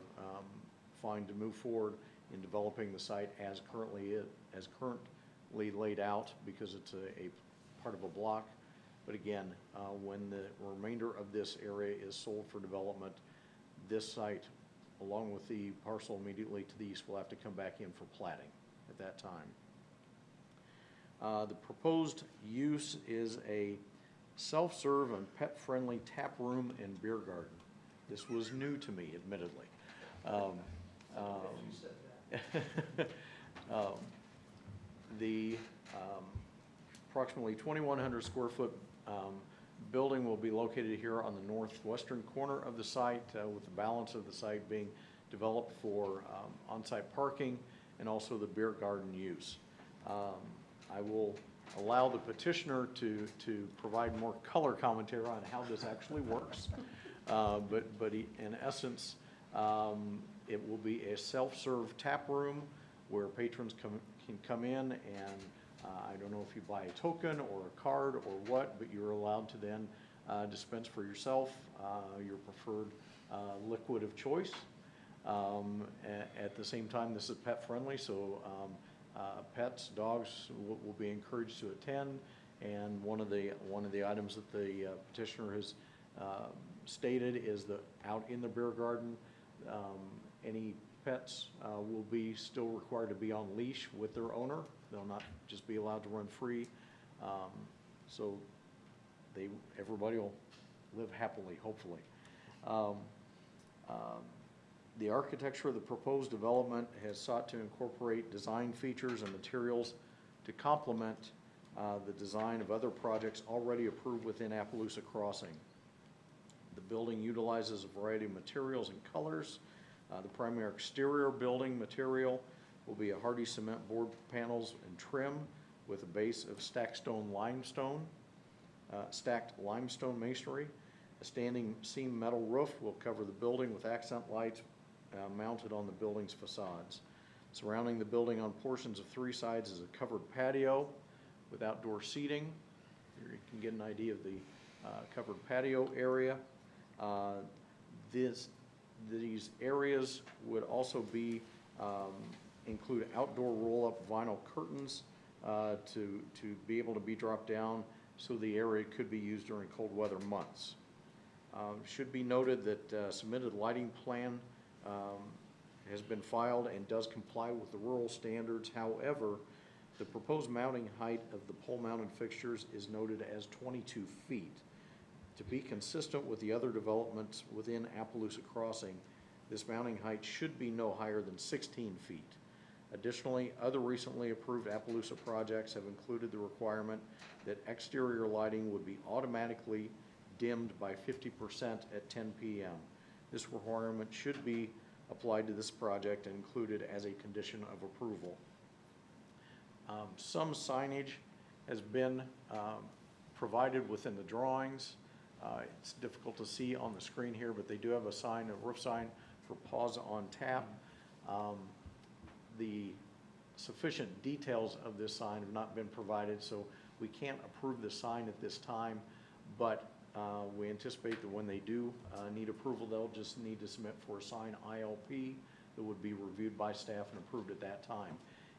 fine to move forward in developing the site as currently laid out, because it's a part of a block. But again, when the remainder of this area is sold for development, this site, along with the parcel immediately to the east, will have to come back in for platting at that time. The proposed use is a self-serve and pet-friendly tap room and beer garden. This was new to me, admittedly. The approximately 2,100 square foot building will be located here on the northwestern corner of the site, with the balance of the site being developed for on-site parking and also the beer garden use. I will allow the petitioner to provide more color commentary on how this actually works. But in essence, it will be a self-serve tap room where patrons can come in and I don't know if you buy a token or a card or what, but you're allowed to then dispense for yourself your preferred liquid of choice. At the same time, this is pet friendly, so pets, dogs will be encouraged to attend. And one of the items that the petitioner has stated is that out in the beer garden, any pets will be still required to be on leash with their owner. They'll not just be allowed to run free. So everybody will live happily, hopefully. The architecture of the proposed development has sought to incorporate design features and materials to complement the design of other projects already approved within Appaloosa Crossing. The building utilizes a variety of materials and colors. The primary exterior building material will be a hardy cement board panels and trim with a base of stacked limestone masonry. A standing seam metal roof will cover the building with accent lights mounted on the building's facades. Surrounding the building on portions of 3 sides is a covered patio with outdoor seating. Here you can get an idea of the covered patio area. These areas would also be include outdoor roll-up vinyl curtains to be able to be dropped down so the area could be used during cold weather months. Should be noted that submitted lighting plan has been filed and does comply with the rural standards. However, the proposed mounting height of the pole-mounted fixtures is noted as 22 feet. To be consistent with the other developments within Appaloosa Crossing, this mounting height should be no higher than 16 feet. Additionally, other recently approved Appaloosa projects have included the requirement that exterior lighting would be automatically dimmed by 50% at 10 p.m. This requirement should be applied to this project and included as a condition of approval. Some signage has been provided within the drawings. It's difficult to see on the screen here, but they do have a sign, a roof sign for Pause on Tap. The sufficient details of this sign have not been provided, so we can't approve the sign at this time, but we anticipate that when they do need approval, they'll just need to submit for a sign ILP that would be reviewed by staff and approved at that time.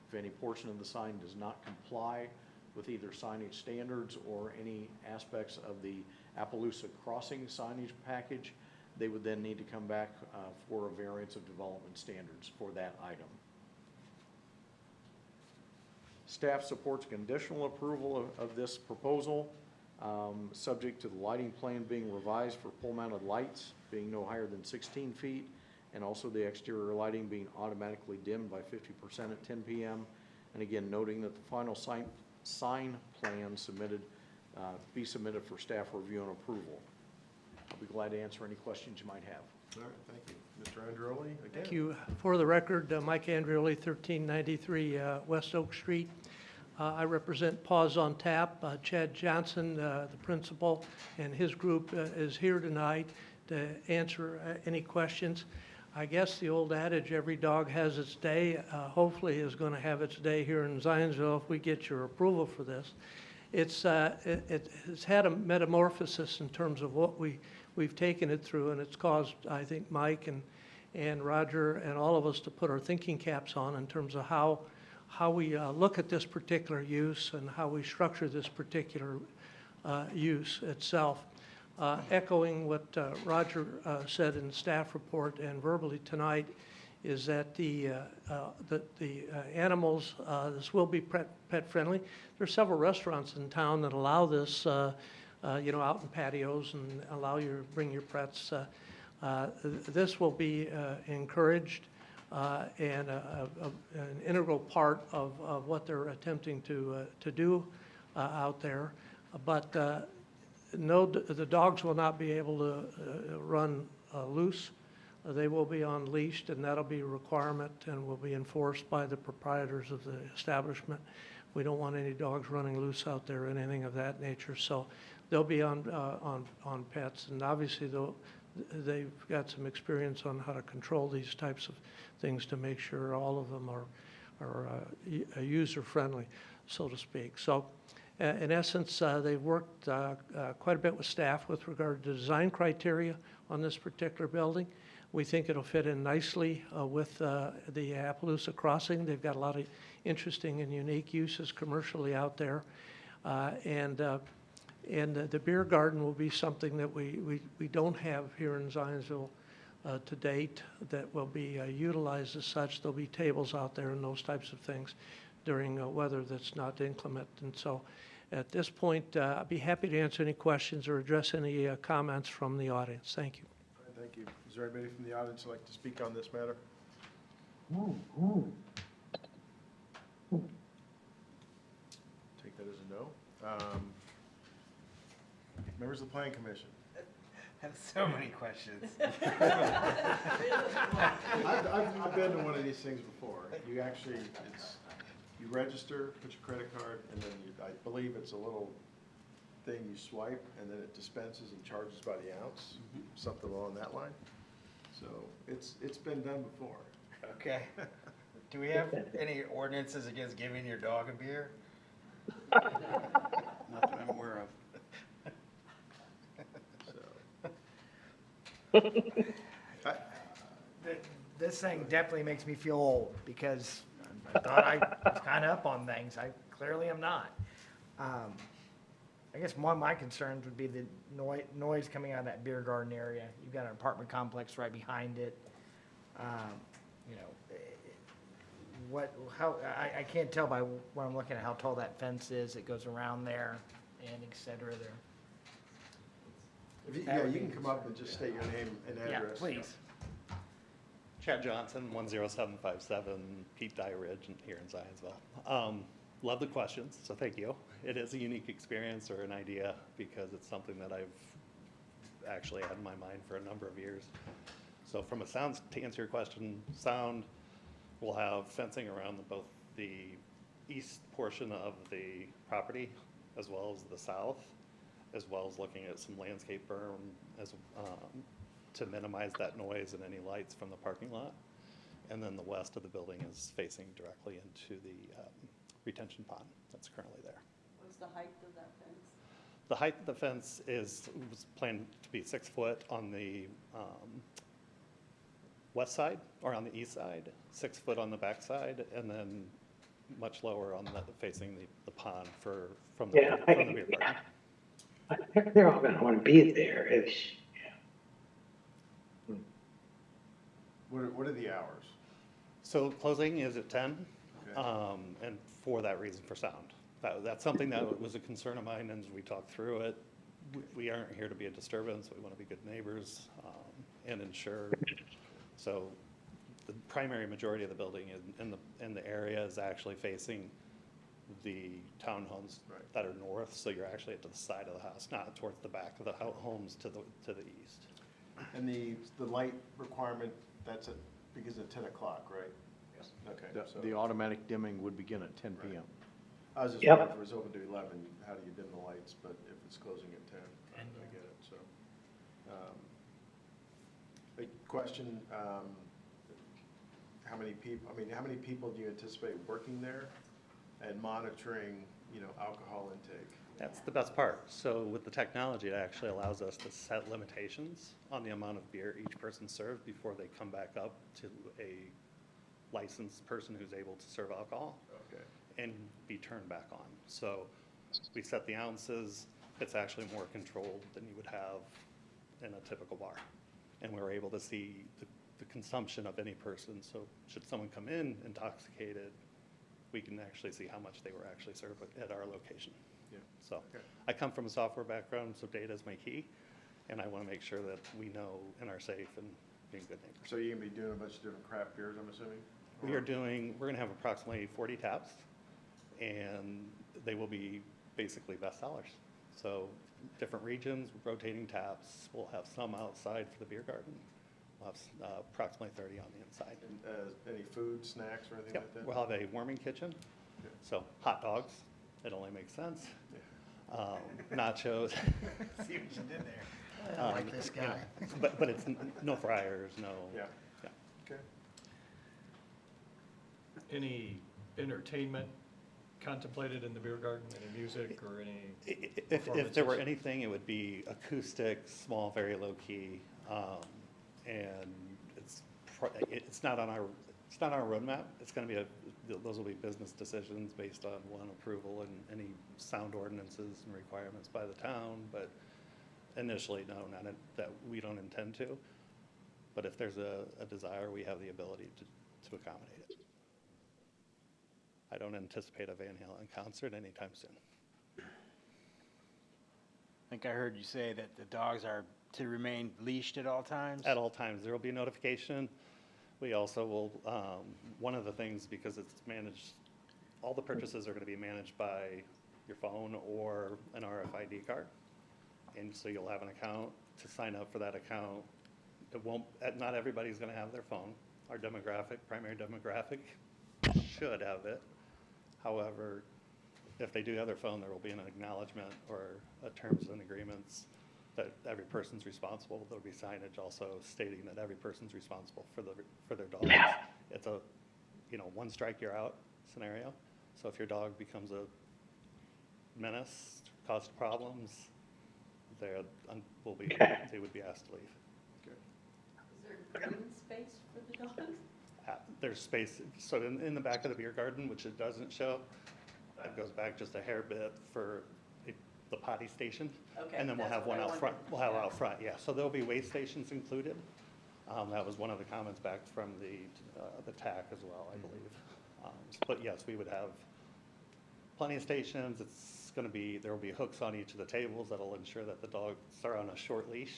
If any portion of the sign does not comply with either signage standards or any aspects of the Appaloosa Crossing signage package, they would then need to come back for a variance of development standards for that item. Staff supports conditional approval of this proposal, subject to the lighting plan being revised for pole-mounted lights being no higher than 16 feet, and also the exterior lighting being automatically dimmed by 50% at 10 p.m. And again, noting that the final sign plan be submitted for staff review and approval. I'll be glad to answer any questions you might have. All right, thank you. Mr. Andreoli, again. Thank you. For the record, Mike Andreoli, 1393 West Oak Street. I represent Paws on Tap. Chad Johnson, the principal, and his group is here tonight to answer any questions. I guess the old adage, every dog has its day, hopefully is going to have its day here in Zionsville if we get your approval for this. It's had a metamorphosis in terms of what we've taken it through, and it's caused, I think, Mike and Roger and all of us to put our thinking caps on in terms of how we look at this particular use and how we structure this particular use itself. Echoing what Roger said in the staff report and verbally tonight is that the animals, this will be pet friendly. There are several restaurants in town that allow this, out in patios and allow you to bring your pets. This will be encouraged and an integral part of what they're attempting to do out there. But no, the dogs will not be able to run loose. They will be on leashed, and that'll be a requirement and will be enforced by the proprietors of the establishment. We don't want any dogs running loose out there or anything of that nature. So they'll be on pets, and obviously they've got some experience on how to control these types of things to make sure all of them are user-friendly, so to speak. So in essence, they've worked quite a bit with staff with regard to design criteria on this particular building. We think it'll fit in nicely with the Appaloosa Crossing. They've got a lot of interesting and unique uses commercially out there. And the beer garden will be something that we don't have here in Zionsville to date that will be utilized as such. There'll be tables out there and those types of things during weather that's not inclement. And so at this point, I'd be happy to answer any questions or address any comments from the audience. Thank you. All right, thank you. Is there anybody from the audience who'd like to speak on this matter? Take that as a no. Members of the Planning Commission. I have so many questions. I've been to one of these things before. You actually, you register, put your credit card, and then I believe it's a little thing you swipe, and then it dispenses and charges by the ounce, something along that line. So it's been done before. Okay. Do we have any ordinances against giving your dog a beer? Not that I'm aware of. This thing definitely makes me feel old, because I thought I was kind of up on things. I clearly am not. I guess one of my concerns would be the noise coming out of that beer garden area. You've got an apartment complex right behind it. You know, I can't tell by what I'm looking at how tall that fence is that goes around there, and et cetera there. Yeah, you can come up and just state your name and Yeah, address. please. Chad Johnson, 10757 Pete Dye Ridge here in Zionsville. Love the questions, so thank you. It is a unique experience or an idea because it's something that I've actually had in my mind for a number of years. So from a sound, to answer your question, sound, we'll have fencing around both the east portion of the property as well as the south, as well as looking at some landscape berm as to minimize that noise and any lights from the parking lot. And then the west of the building is facing directly into the retention pond that's currently there. What's the height of that fence? The height of the fence was planned to be 6 foot on the west side, or on the east side, 6 foot on the back side, and then much lower on the facing the pond from the beer garden. They're all gonna wanna be there. What are the hours? So closing is at 10, Okay. and for that reason, for sound. That's something that was a concern of mine, and as we talked through it, we aren't here to be a disturbance. We want to be good neighbors and ensure. So the primary majority of the building in the area is actually facing the townhomes that are north. So you're actually to the side of the house, not towards the back of the homes to the east. And the light requirement, that's because at 10 o'clock, right? Yes. Okay. so- The automatic dimming would begin at 10 p.m. I was just Yep. wondering if it was open to 11, how do you dim the lights? But if it's closing at 10, I get it, so. A question, how many people do you anticipate working there and monitoring, alcohol intake? That's the best part. So with the technology, it actually allows us to set limitations on the amount of beer each person serves before they come back up to a licensed person who's able to serve alcohol. Okay. And be turned back on. So we set the ounces. It's actually more controlled than you would have in a typical bar. And we're able to see the consumption of any person. So should someone come in intoxicated, we can actually see how much they were actually served at our location. Yeah. So Okay. I come from a software background, so data is my key. And I want to make sure that we know and are safe and being good neighbors. So you're gonna be doing a bunch of different craft beers, I'm assuming? We're going to have approximately 40 taps, and they will be basically bestsellers. So different regions, rotating taps. We'll have some outside for the beer garden. We'll have approximately 30 on the inside. And, any food, snacks, or anything Yep. like that? We'll have a warming kitchen, So hot dogs, it only makes sense. Nachos. See what you did there. I like this guy. But it's no fryers, no. Yeah. Yeah. Okay. Any entertainment contemplated in the beer garden, any music or any If there were performances? anything, it would be acoustic, small, very low key, and it's not on our roadmap. It's going to be those will be business decisions based on approval and any sound ordinances and requirements by the town. But initially, no, that we don't intend to. But if there's a desire, we have the ability to accommodate it. I don't anticipate a Van Halen concert anytime soon. I think I heard you say that the dogs are to remain leashed at all times? At all times, there will be notification. We also will, one of the things, because it's managed, all the purchases are going to be managed by your phone or an RFID card. And so you'll have an account to sign up for that account. It won't, not everybody's going to have their phone. Our primary demographic should have it. However, if they do have their phone, there will be an acknowledgement or a terms and agreements that every person's responsible. There'll be signage also stating that every person's responsible for their dog. It's a, one strike you're out scenario. So if your dog becomes a menace, causes problems, they would be asked to leave. Is there green space for the dogs? There's space, so in the back of the beer garden, which it doesn't show, it goes back just a hair bit for the potty station. Okay, And then we'll that's have what one I out front. wondered. We'll have Yeah. out front, yeah. So there'll be waste stations included. That was one of the comments back from the TAC as well, I believe. But yes, we would have plenty of stations. It's going to be, there will be hooks on each of the tables that'll ensure that the dogs are on a short leash,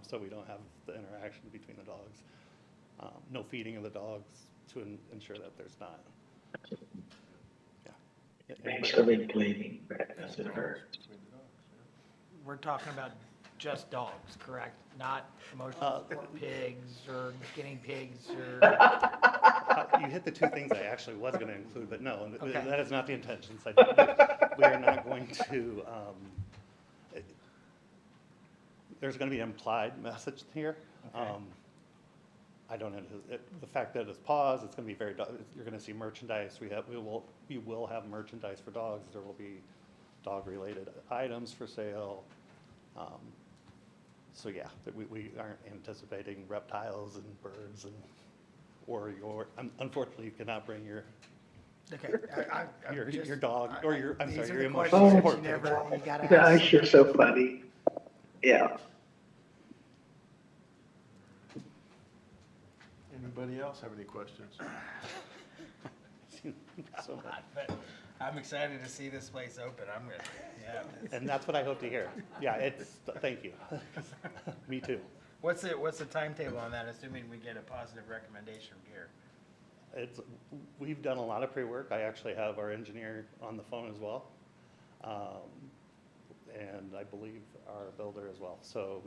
so we don't have the interaction between the dogs. No feeding of the dogs to ensure that there's not. Yeah. Actually cleaning breakfast at her. We're talking about just dogs, correct? Not emotional support pigs or guinea pigs or, You hit the two things I actually was going to include, but no, Okay. that is not the intention. So we are not going to, there's going to be an implied message here. Okay. I don't know, the fact that it's paused, it's going to be you're going to see merchandise. We will have merchandise for dogs. There will be dog-related items for sale. So yeah, we aren't anticipating reptiles and birds unfortunately, you cannot bring your okay. I'm just- your dog or your, I'm these sorry, are your the emotional questions support you pig. never- you gotta Gosh, ask. you're so funny. Yeah. Anybody else have any questions? So much. But I'm excited to see this place open. I'm gonna, yeah. And that's what I hope to hear. Yeah, thank you. Me too. What's the timetable on that, assuming we get a positive recommendation from here? We've done a lot of pre-work. I actually have our engineer on the phone as well. And I believe our builder as well. So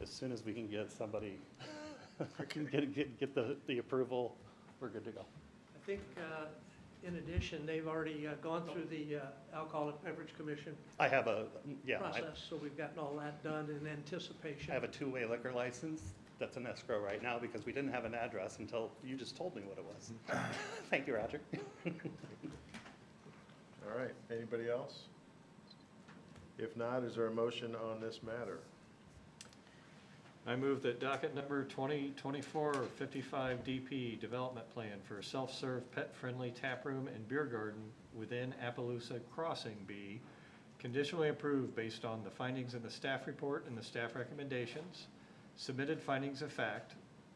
as soon as we can get somebody, get the approval, we're good to go. I think, in addition, they've already gone through the Alcoholic Beverage Commission I have process, so we've gotten all that done in anticipation. I have a two-way liquor license that's in escrow right now because we didn't have an address until you just told me what it was. Thank you, Roger. All right, anybody else? If not, is there a motion on this matter? I move that docket number 2024-55 DP Development Plan for a self-serve pet-friendly taproom and beer garden within Appaloosa Crossing be conditionally approved based on the findings in the staff report and the staff recommendations, submitted findings of fact.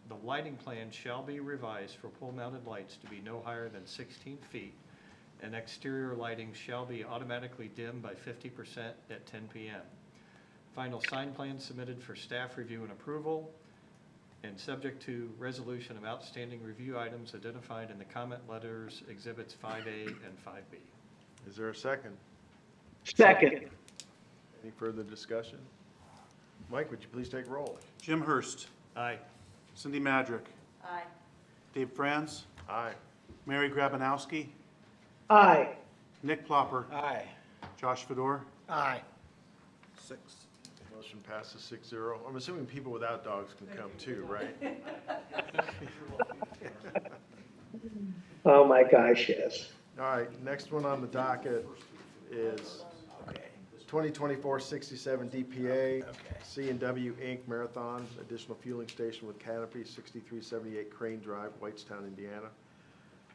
The lighting plan shall be revised for pole-mounted lights to be no higher than 16 feet, and exterior lighting shall be automatically dimmed by 50% at 10 p.m. Final sign plan submitted for staff review and approval, and subject to resolution of outstanding review items identified in the comment letters, exhibits 5A and 5B. Is there a second? Second. Any further discussion? Mike, would you please take roll? Jim Hurst, Aye. Cindy Madrick, Aye. Dave Franz, Aye. Mary Grabanowski, Aye. Nick Plopper, Aye. Josh Fedor, Aye. 6. Motion passes 6-0. I'm assuming people without dogs can come too, right? Oh, my gosh, yes. All right, next one on the docket is 2024-67 DPA, C&W Inc. Marathon, additional fueling station with canopy, 6378 Crane Drive, Whitestown, Indiana.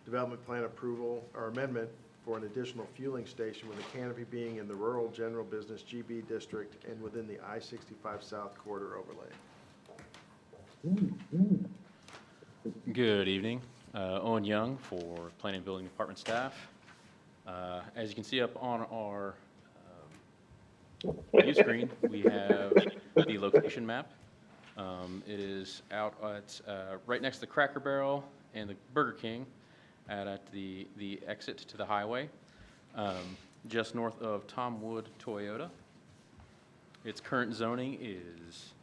Development plan approval or amendment for an additional fueling station with a canopy being in the rural general business GB district and within the I-65 South Corridor overlay. Good evening. Owen Young for Planning and Building Department staff. As you can see up on our view screen, we have the location map. It is out at right next to the Cracker Barrel and the Burger King at the exit to the highway, just north of Tom Wood Toyota. Its current zoning is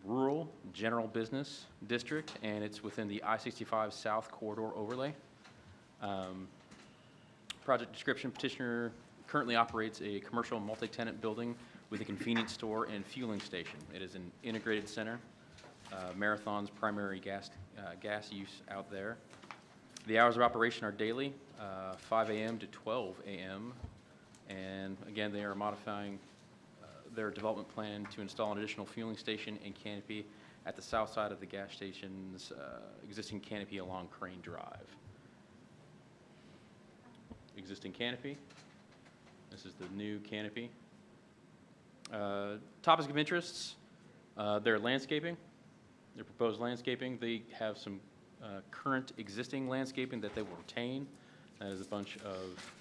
rural general business district, and it's within the I-65 South Corridor overlay. Project description: petitioner currently operates a commercial multi-tenant building with a convenience store and fueling station. It is an integrated center. Marathon's primary gas use out there. The hours of operation are daily, 5 a.m. to 12 a.m. And again, they are modifying their development plan to install an additional fueling station and canopy at the south side of the gas station's existing canopy along Crane Drive. Existing canopy. This is the new canopy. Topics of interests, their landscaping, their proposed landscaping. They have some current existing landscaping that they will retain. That is a bunch of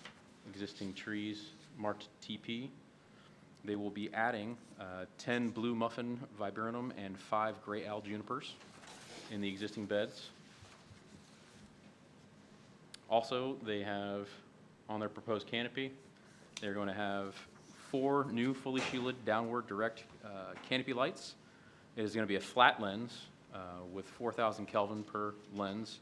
existing trees marked TP. They will be adding 10 blue muffin viburnum and 5 gray owl junipers in the existing beds. Also, they have on their proposed canopy, they're going to have 4 new fully shielded downward direct canopy lights. It is going to be a flat lens with 4,000 Kelvin per lens.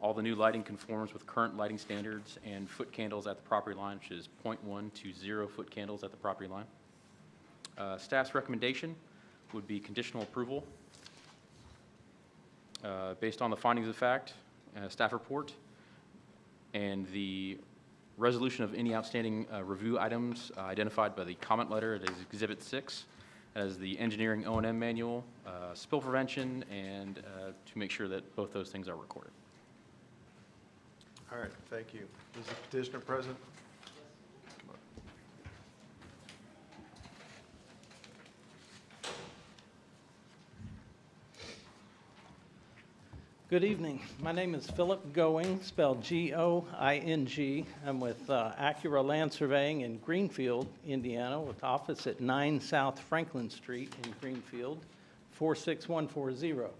All the new lighting conforms with current lighting standards and foot candles at the property line, which is 0.1 to 0 foot candles at the property line. Staff's recommendation would be conditional approval based on the findings of fact, staff report, and the resolution of any outstanding review items identified by the comment letter. It is Exhibit 6 as the engineering O&M manual, spill prevention, and to make sure that both those things are recorded. All right, thank you. Is the petitioner present? Come on. Good evening. My name is Philip Going, spelled G-O-I-N-G. I'm with Acura Land Surveying in Greenfield, Indiana, with office at 9 South Franklin Street in Greenfield, 46140.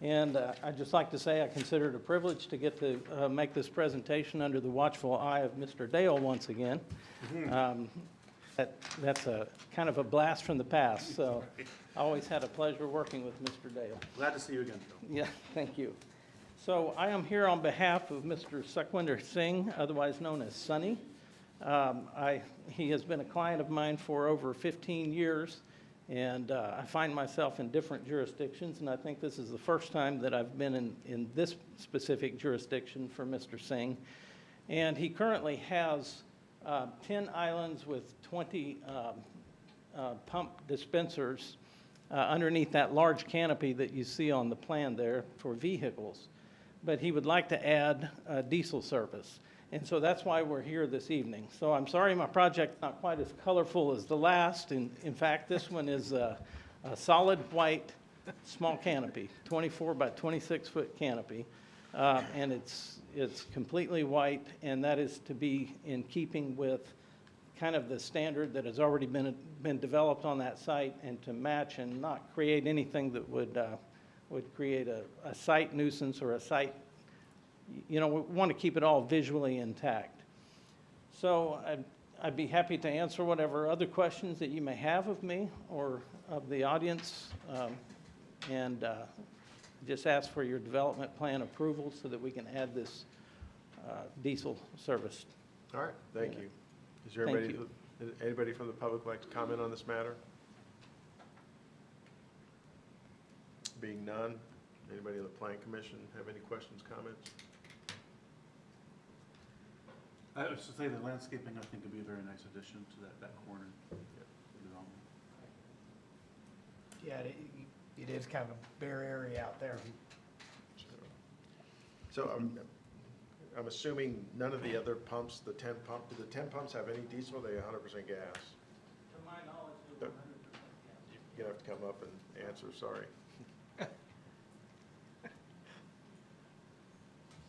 And I'd just like to say I consider it a privilege to get to make this presentation under the watchful eye of Mr. Dale once again. That's a kind of a blast from the past, so I always had a pleasure working with Mr. Dale. Glad to see you again, Phil. Yeah, thank you. So I am here on behalf of Mr. Sukhwinder Singh, otherwise known as Sonny. He has been a client of mine for over 15 years, and I find myself in different jurisdictions, and I think this is the first time that I've been in this specific jurisdiction for Mr. Singh. And he currently has 10 islands with 20 pump dispensers underneath that large canopy that you see on the plan there for vehicles. But he would like to add diesel service. And so that's why we're here this evening. So I'm sorry my project's not quite as colorful as the last. In fact, this one is a solid white small canopy, 24 by 26 foot canopy. And it's completely white, and that is to be in keeping with kind of the standard that has already been developed on that site, and to match and not create anything that would create a site nuisance or a site, we want to keep it all visually intact. So I'd be happy to answer whatever other questions that you may have of me or of the audience. just ask for your development plan approval so that we can add this diesel service. All right, thank you. Is there Thank anybody from the public like to comment on this matter? Being none, anybody on the Plan Commission have any questions, comments? I was to say the landscaping, I think, would be a very nice addition to that corner. Yeah, it is kind of a bare area out there. So I'm assuming none of the other pumps, the 10 do the 10 pumps have any diesel, or are they 100% gas? To my knowledge, they're 100% gas. You're gonna have to come up and answer, sorry.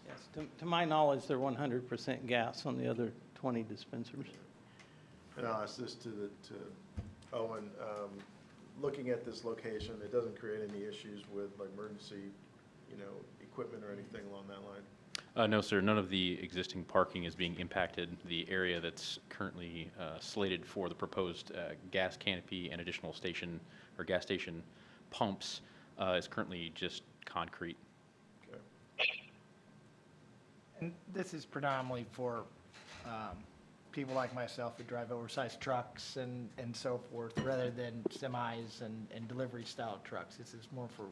Yes, to my knowledge, they're 100% gas on the other 20 dispensers. And I'll ask this to Owen. Looking at this location, it doesn't create any issues with like emergency, equipment or anything along that line? No, sir, none of the existing parking is being impacted. The area that's currently slated for the proposed gas canopy and additional station or gas station pumps is currently just concrete. And this is predominantly for people like myself who drive oversized trucks and so forth, rather than semis and delivery style trucks. This is more for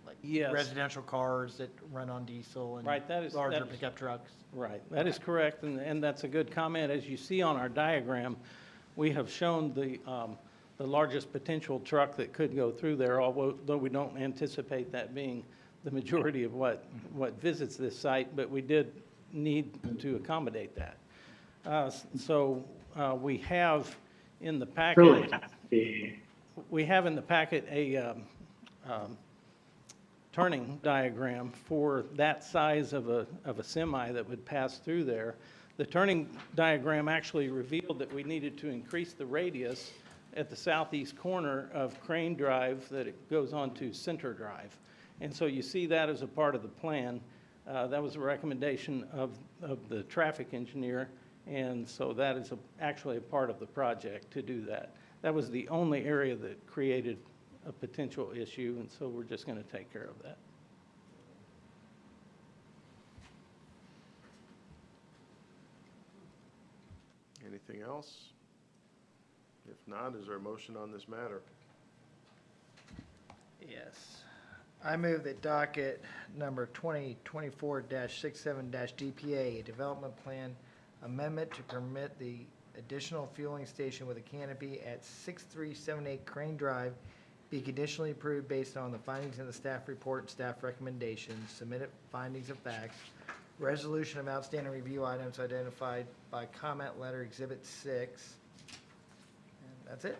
like Yes. residential cars that run on diesel and Right, that is larger pickup trucks. Right, that is correct, and that's a good comment. As you see on our diagram, we have shown the largest potential truck that could go through there, although we don't anticipate that being the majority of what visits this site, but we did need to accommodate that. So we have in the packet, a turning diagram for that size of a semi that would pass through there. The turning diagram actually revealed that we needed to increase the radius at the southeast corner of Crane Drive that it goes on to Center Drive. And so you see that as a part of the plan. That was a recommendation of the traffic engineer, and so that is actually a part of the project to do that. That was the only area that created a potential issue, and so we're just going to take care of that. Anything else? If not, is there a motion on this matter? Yes. I move that docket number 2024-67-DPA, a development plan amendment to permit the additional fueling station with a canopy at 6378 Crane Drive be conditionally approved based on the findings in the staff report and staff recommendations, submitted findings of facts, resolution of outstanding review items identified by comment letter Exhibit 6. And that's it.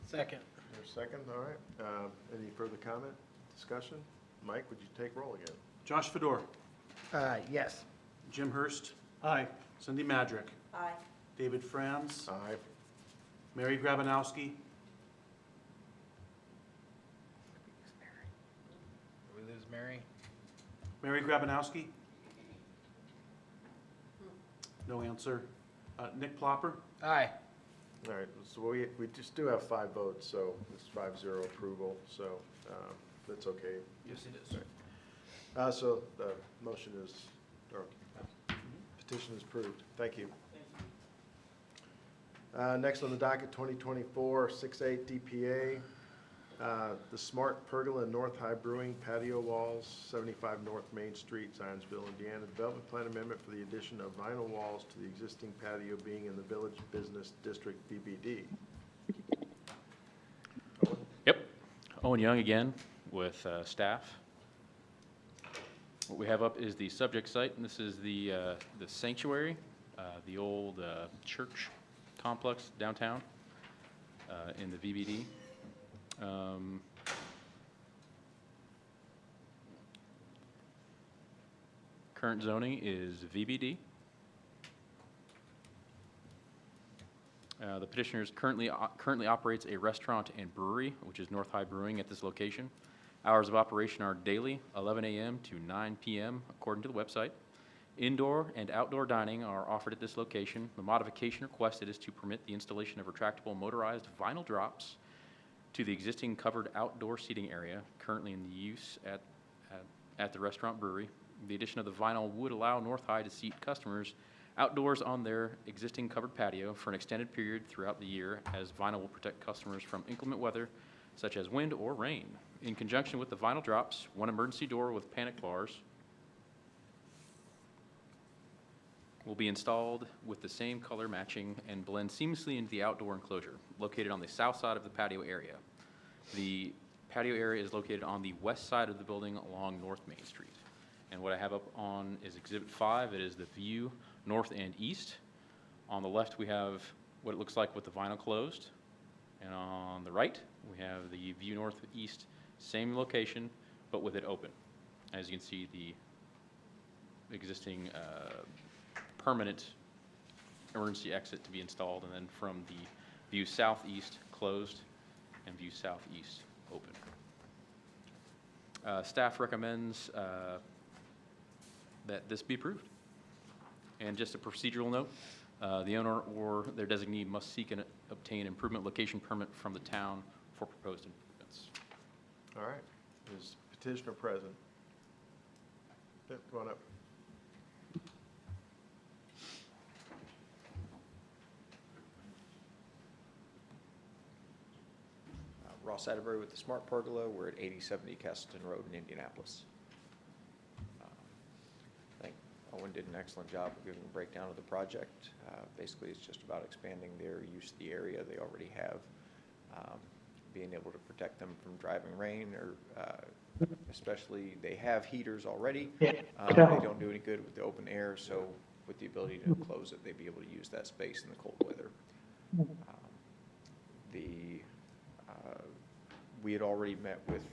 Second. There's a second, all right. Any further comment, discussion? Mike, would you take roll again? Josh Fedor. Yes. Jim Hurst. Aye. Cindy Madrick. Aye. David Franz. Aye. Mary Grabanowski. We lose Mary? Mary Grabanowski. No answer. Nick Plopper. Aye. All right, so we just do have 5 votes, so it's 5-0 approval, so that's okay. Yes, it is. So the motion is, or petition is approved. Thank you. Next on the docket, 2024-68 DPA, the Smart Pergola North High Brewing patio walls, 75 North Main Street, Zionsville, Indiana. Development plan amendment for the addition of vinyl walls to the existing patio being in the Village Business District VBD. Yep. Owen Young again with staff. What we have up is the subject site, and this is the sanctuary, the old church complex downtown in the VBD. Current zoning is VBD. The petitioner currently operates a restaurant and brewery, which is North High Brewing at this location. Hours of operation are daily, 11 a.m. to 9 p.m. according to the website. Indoor and outdoor dining are offered at this location. The modification requested is to permit the installation of retractable motorized vinyl drops to the existing covered outdoor seating area currently in use at at the restaurant brewery. The addition of the vinyl would allow North High to seat customers outdoors on their existing covered patio for an extended period throughout the year, as vinyl will protect customers from inclement weather such as wind or rain. In conjunction with the vinyl drops, one emergency door with panic bars will be installed with the same color matching and blend seamlessly into the outdoor enclosure located on the south side of the patio area. The patio area is located on the west side of the building along North Main Street. And what I have up on is Exhibit 5. It is the view north and east. On the left, we have what it looks like with the vinyl closed. And on the right, we have the view northeast, same location, but with it open. As you can see, the existing permanent emergency exit to be installed, and then from the view southeast closed and view southeast open. Staff recommends that this be approved. And just a procedural note, the owner or their designee must seek and obtain improvement location permit from the town for proposed improvements. All right. Is petitioner present? Yep, go on up. Ross Atterbury with the Smart Pergola. We're at 8070 Castleton Road in Indianapolis. I think Owen did an excellent job of giving a breakdown of the project. Basically, it's just about expanding their use of the area they already have, being able to protect them from driving rain, or especially they have heaters already. They don't do any good with the open air, so with the ability to close it, they'd be able to use that space in the cold weather. We had already met with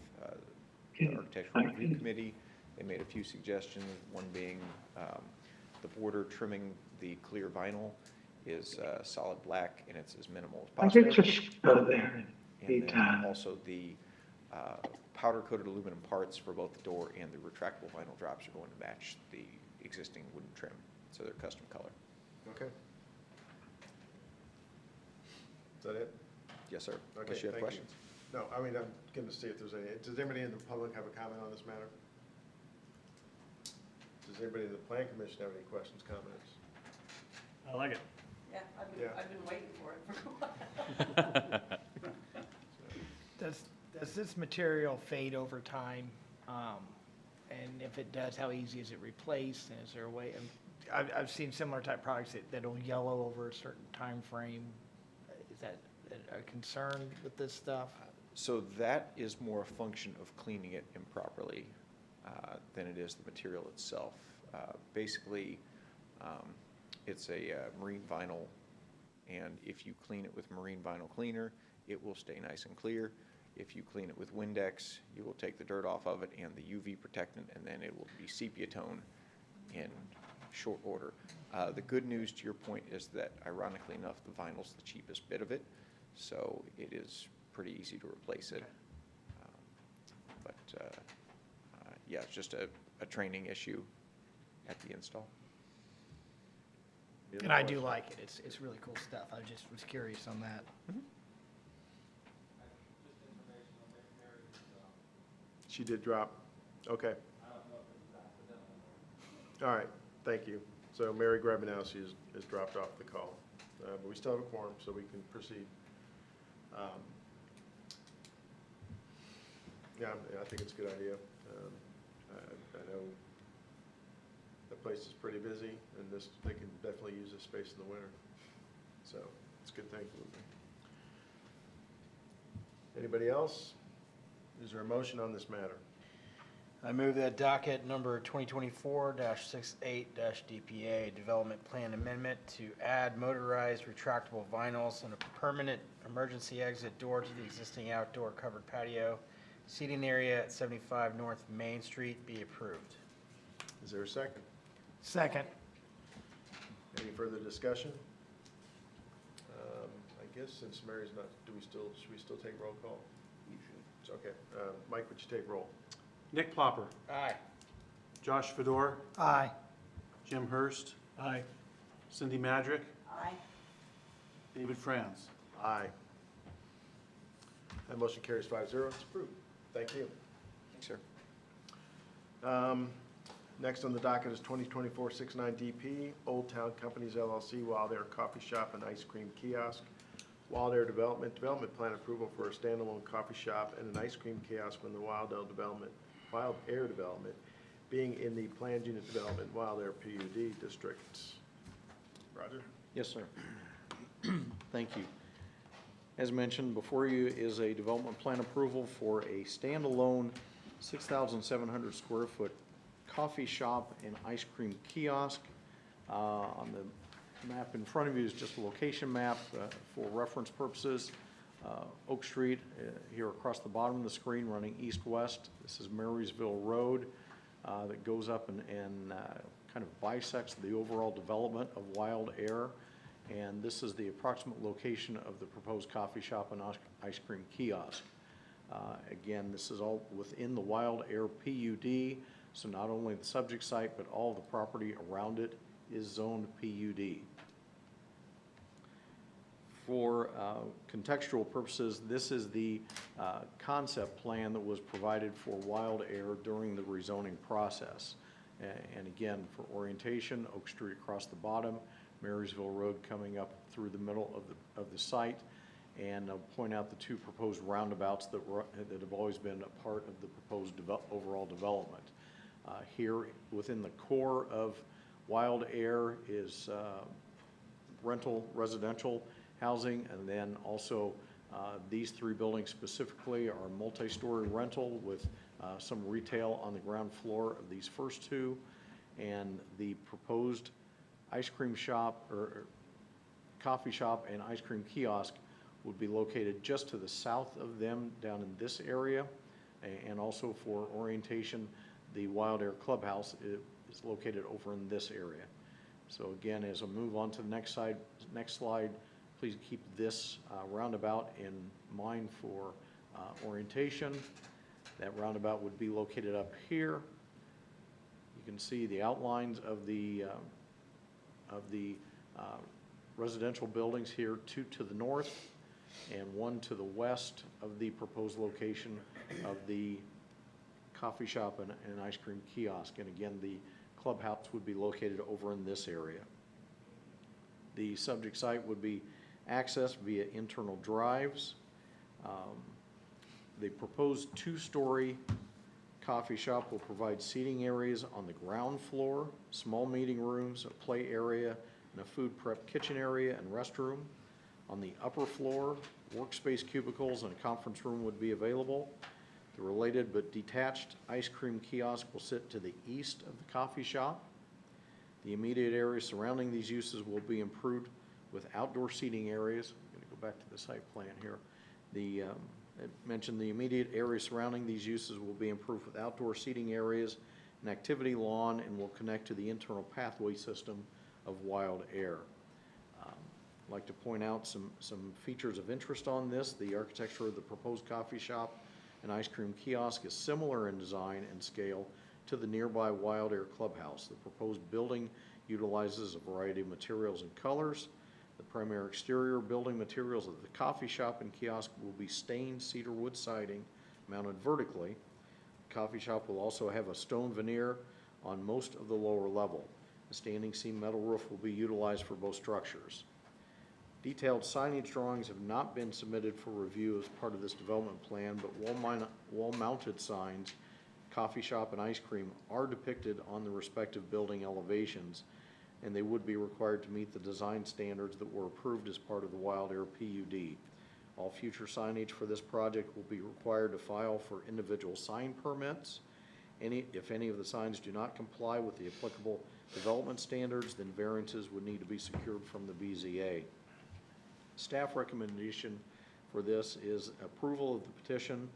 the Architectural Review Committee. They made a few suggestions, one being the border trimming the clear vinyl is solid black and it's as minimal as possible. And then also the powder-coated aluminum parts for both the door and the retractable vinyl drops are going to match the existing wooden trim, so they're custom color. Okay. Is that it? Yes, sir. Okay, Unless you have thank questions. No, I mean, I'm going to see if there's any. Does anybody in the public have a comment on this matter? Does anybody in the Plan Commission have any questions, comments? I like it. Yeah, I've been waiting for it for a while. Does this material fade over time? And if it does, how easy is it replaced? And is there a way? I've seen similar type products that'll yellow over a certain time frame. Is that a concern with this stuff? So that is more a function of cleaning it improperly than it is the material itself. Basically, it's a marine vinyl, and if you clean it with marine vinyl cleaner, it will stay nice and clear. If you clean it with Windex, you will take the dirt off of it and the UV protectant, and then it will be sepia tone in short order. The good news, to your point, is that ironically enough, the vinyl's the cheapest bit of it, so it is pretty easy to replace it. Yeah, it's just a training issue at the install. And I do like it. It's really cool stuff. I just was curious on that. She did drop. Okay. All right, thank you. So Mary Grabanowski has dropped off the call. But we still have a quorum, so we can proceed. Yeah, I think it's a good idea. I know the place is pretty busy, and they can definitely use this space in the winter. So it's a good thing. Anybody else? Is there a motion on this matter? I move that docket number 2024-68-DPA, Development Plan Amendment to add motorized retractable vinyls and a permanent emergency exit door to the existing outdoor covered patio seating area at 75 North Main Street be approved. Is there a second? Second. Any further discussion? I guess since Mary's not, should we still take roll call? You should. Okay. Mike, would you take roll? Nick Plopper. Aye. Josh Fedor. Aye. Jim Hurst. Aye. Cindy Madrick. Aye. David Franz. Aye. That motion carries 5-0. It's approved. Thank you. Thanks, sir. Next on the docket is 2024-69 DP, Old Town Companies LLC, Wild Air Coffee Shop and Ice Cream Kiosk. Wild Air Development plan approval for a standalone coffee shop and an ice cream kiosk in the Wild Air Development being in the planned unit development Wild Air PUD districts. Roger? Yes, sir. Thank you. As mentioned, before you is a development plan approval for a standalone 6,700 square foot coffee shop and ice cream kiosk. On the map in front of you is just a location map for reference purposes. Oak Street here across the bottom of the screen running east-west. This is Marysville Road that goes up and kind of bisects the overall development of Wild Air. And this is the approximate location of the proposed coffee shop and ice cream kiosk. Again, this is all within the Wild Air PUD, so not only the subject site, but all the property around it is zoned PUD. For contextual purposes, this is the concept plan that was provided for Wild Air during the rezoning process. And again, for orientation, Oak Street across the bottom, Marysville Road coming up through the middle of the site. And I'll point out the two proposed roundabouts that have always been a part of the proposed overall development. Here within the core of Wild Air is rental residential housing, and then also these three buildings specifically are multi-story rental with some retail on the ground floor of these first two, and the proposed ice cream shop or coffee shop and ice cream kiosk would be located just to the south of them down in this area. And also for orientation, the Wild Air Clubhouse is located over in this area. So again, as I move on to the next slide, please keep this roundabout in mind for orientation. That roundabout would be located up here. You can see the outlines of the residential buildings here, two to the north and one to the west of the proposed location of the coffee shop and ice cream kiosk. And again, the clubhouse would be located over in this area. The subject site would be accessed via internal drives. The proposed two-story coffee shop will provide seating areas on the ground floor, small meeting rooms, a play area, and a food prep kitchen area and restroom. On the upper floor, workspace cubicles and a conference room would be available. The related but detached ice cream kiosk will sit to the east of the coffee shop. The immediate areas surrounding these uses will be improved with outdoor seating areas. I'm going to go back to the site plan here. It mentioned the immediate areas surrounding these uses will be improved with outdoor seating areas, an activity lawn, and will connect to the internal pathway system of Wild Air. I'd like to point out some features of interest on this. The architecture of the proposed coffee shop and ice cream kiosk is similar in design and scale to the nearby Wild Air Clubhouse. The proposed building utilizes a variety of materials and colors. The primary exterior building materials of the coffee shop and kiosk will be stained cedar wood siding mounted vertically. The coffee shop will also have a stone veneer on most of the lower level. A standing seam metal roof will be utilized for both structures. Detailed signage drawings have not been submitted for review as part of this development plan, but wall-mounted signs, coffee shop and ice cream, are depicted on the respective building elevations, and they would be required to meet the design standards that were approved as part of the Wild Air PUD. All future signage for this project will be required to file for individual sign permits. If any of the signs do not comply with the applicable development standards, then variances would need to be secured from the BZA. Staff recommendation for this is approval of the petition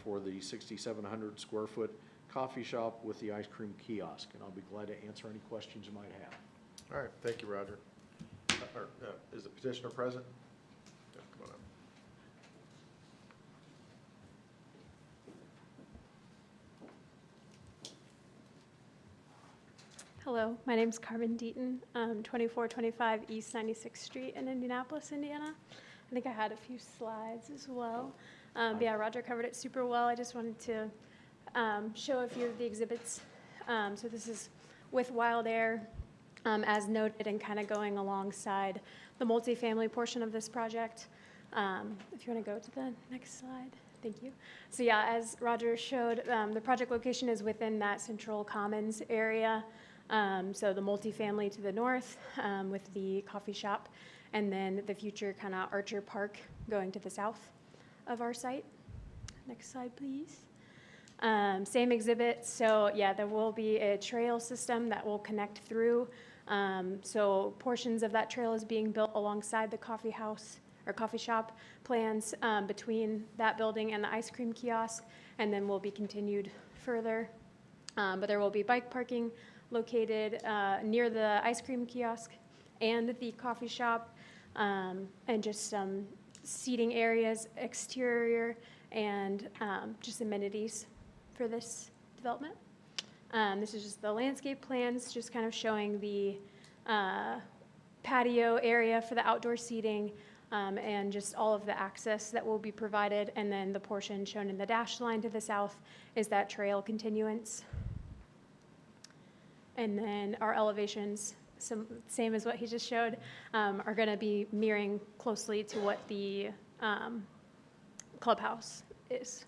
for the 6,700 square foot coffee shop with the ice cream kiosk, and I'll be glad to answer any questions you might have. All right, thank you, Roger. Is the petitioner present? Yeah, come on up. Hello, my name's Carmen Deaton, 2425 East 96th Street in Indianapolis, Indiana. I think I had a few slides as well. But yeah, Roger covered it super well. I just wanted to show a few of the exhibits. So this is with Wild Air, as noted, and kind of going alongside the multifamily portion of this project. If you want to go to the next slide. Thank you. So yeah, as Roger showed, the project location is within that central commons area. So the multifamily to the north with the coffee shop, and then the future kind of Archer Park going to the south of our site. Next slide, please. Same exhibit. So yeah, there will be a trail system that will connect through. So portions of that trail is being built alongside the coffee house or coffee shop plans between that building and the ice cream kiosk, and then will be continued further. But there will be bike parking located near the ice cream kiosk and the coffee shop, and just some seating areas, exterior, and just amenities for this development. This is just the landscape plans, just kind of showing the patio area for the outdoor seating, and just all of the access that will be provided. And then the portion shown in the dashed line to the south is that trail continuance. And then our elevations, same as what he just showed, are going to be mirroring closely to what the clubhouse is.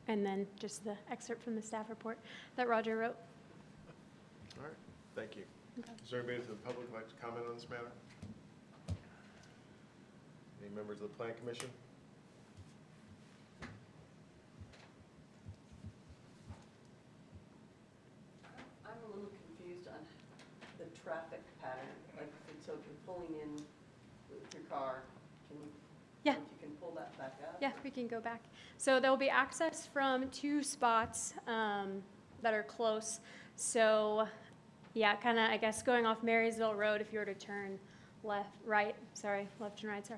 And then just the excerpt from the staff report that Roger wrote. All right, thank you. Okay. Is there anybody from the public who'd like to comment on this matter? Any members of the Plan Commission? I'm a little confused on the traffic pattern. Like, so if you're pulling in with your car, can you, Yeah. if you can pull that back up? Yeah, we can go back. So there will be access from 2 spots that are close. So yeah, kind of, I guess, going off Marysville Road, if you were to turn left and rights are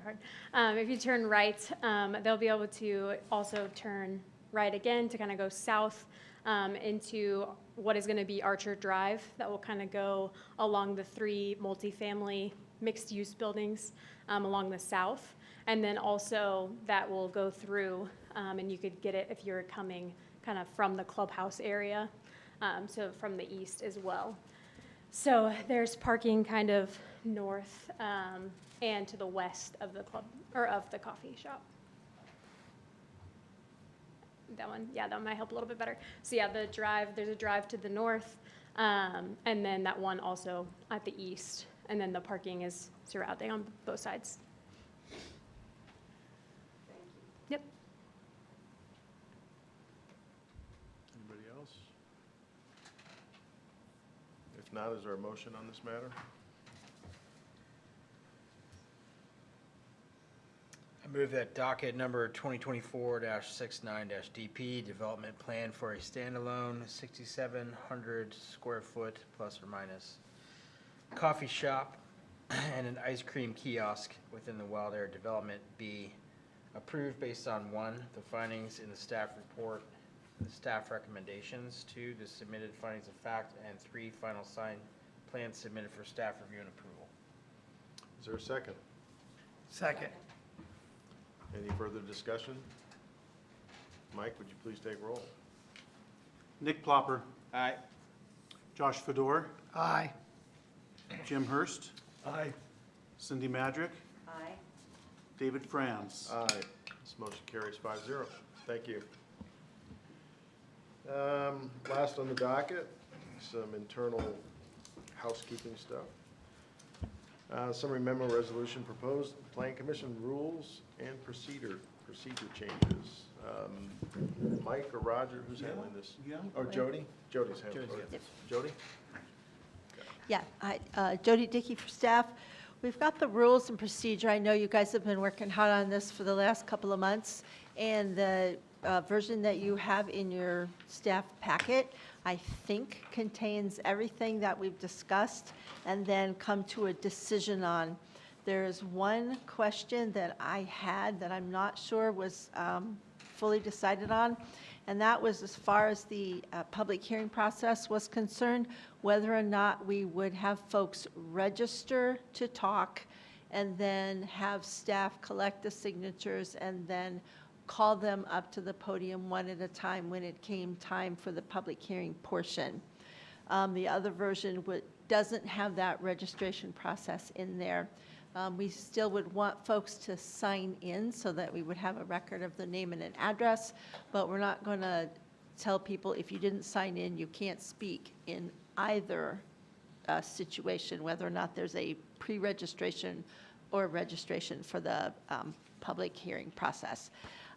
hard. If you turn right, they'll be able to also turn right again to kind of go south into what is going to be Archer Drive. That will kind of go along the 3 multifamily mixed-use buildings along the south. And then also that will go through, and you could get it if you're coming kind of from the clubhouse area, so from the east as well. So there's parking kind of north and to the west of the club, or of the coffee shop. That one, yeah, that might help a little bit better. So yeah, the drive, there's a drive to the north, and then that one also at the east, and then the parking is surrounding on both sides. Yep. Anybody else? If not, is there a motion on this matter? I move that docket number 2024-69-DP, development plan for a standalone 6,700 square foot plus or minus coffee shop and an ice cream kiosk within the Wild Air development be approved based on 1, the findings in the staff report, the staff recommendations, 2, the submitted findings of fact, and 3, final sign plans submitted for staff review and approval. Is there a second? Second. Any further discussion? Mike, would you please take roll? Nick Plopper. Aye. Josh Fedor. Aye. Jim Hurst. Aye. Cindy Madrick. Aye. David Franz. Aye. This motion carries 5-0. Thank you. Last on the docket, some internal housekeeping stuff. Summary memo resolution proposed Plan Commission rules and procedure changes. Mike or Roger, who's handling this? Yeah. Oh, Jody? Jody's handling it. Jody? Yeah, Jody Dickey for staff. We've got the rules and procedure. I know you guys have been working hard on this for the last couple of months, and the version that you have in your staff packet, I think, contains everything that we've discussed and then come to a decision on. There is one question that I had that I'm not sure was fully decided on, and that was as far as the public hearing process was concerned, whether or not we would have folks register to talk and then have staff collect the signatures and then call them up to the podium one at a time when it came time for the public hearing portion. The other version doesn't have that registration process in there. We still would want folks to sign in so that we would have a record of the name and an address, but we're not going to tell people if you didn't sign in, you can't speak in either situation, whether or not there's a pre-registration or registration for the public hearing process.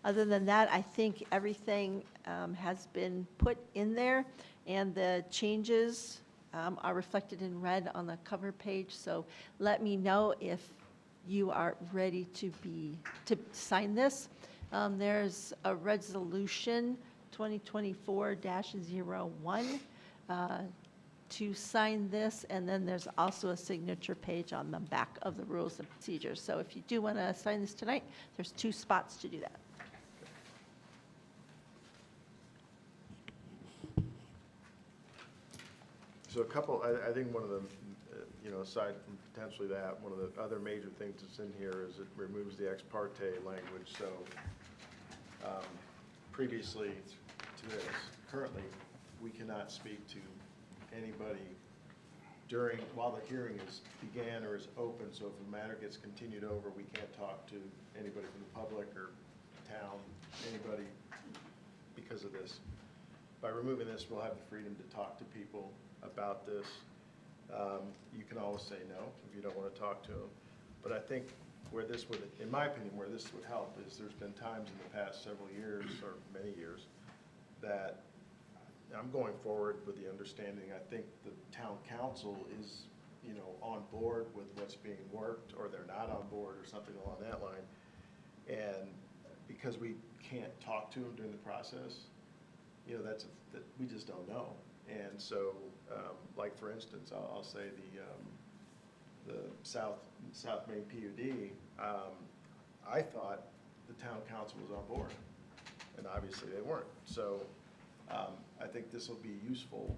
Other than that, I think everything has been put in there, and the changes are reflected in red on the cover page. So let me know if you are ready to sign this. There's a resolution 2024-01 to sign this, and then there's also a signature page on the back of the rules and procedures. So if you do want to sign this tonight, there's 2 spots to do that. So a couple, I think one of the, aside from potentially that, one of the other major things that's in here is it removes the ex parte language. So previously to this, currently, we cannot speak to anybody while the hearing began or is open. So if a matter gets continued over, we can't talk to anybody from the public or town, anybody, because of this. By removing this, we'll have the freedom to talk to people about this. You can always say no if you don't want to talk to them. But I think where this would, in my opinion, where this would help is there's been times in the past several years or many years that I'm going forward with the understanding I think the town council is, on board with what's being worked, or they're not on board or something along that line. And because we can't talk to them during the process, that we just don't know. And so, like for instance, I'll say the South Main PUD, I thought the town council was on board, and obviously they weren't. So I think this will be useful,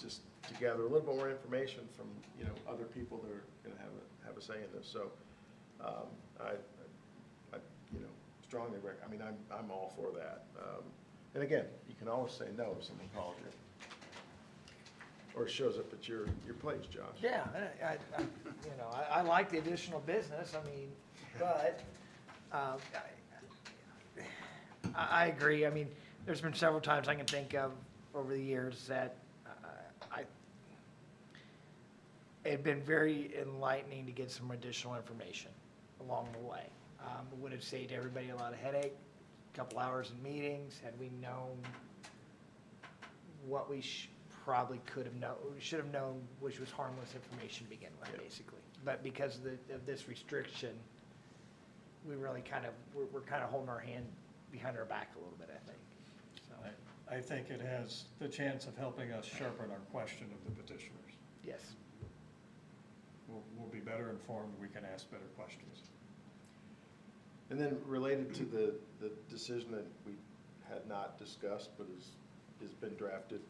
just to gather a little bit more information from other people that are going to have a say in this. So I strongly recommend. I mean, I'm all for that. And again, you can always say no if someone calls you. Or shows up at your place, Josh. Yeah, I like the additional business, but I agree. I mean, there's been several times I can think of over the years that it'd been very enlightening to get some additional information along the way. It would have saved everybody a lot of headache, a couple hours in meetings, had we known what we probably should have known, which was harmless information to begin with, basically. But because of this restriction, we really we're kind of holding our hand behind our back a little bit, I think. So. I think it has the chance of helping us sharpen our question of the petitioners. Yes. We'll be better informed, we can ask better questions. And then related to the decision that we had not discussed, but has been drafted,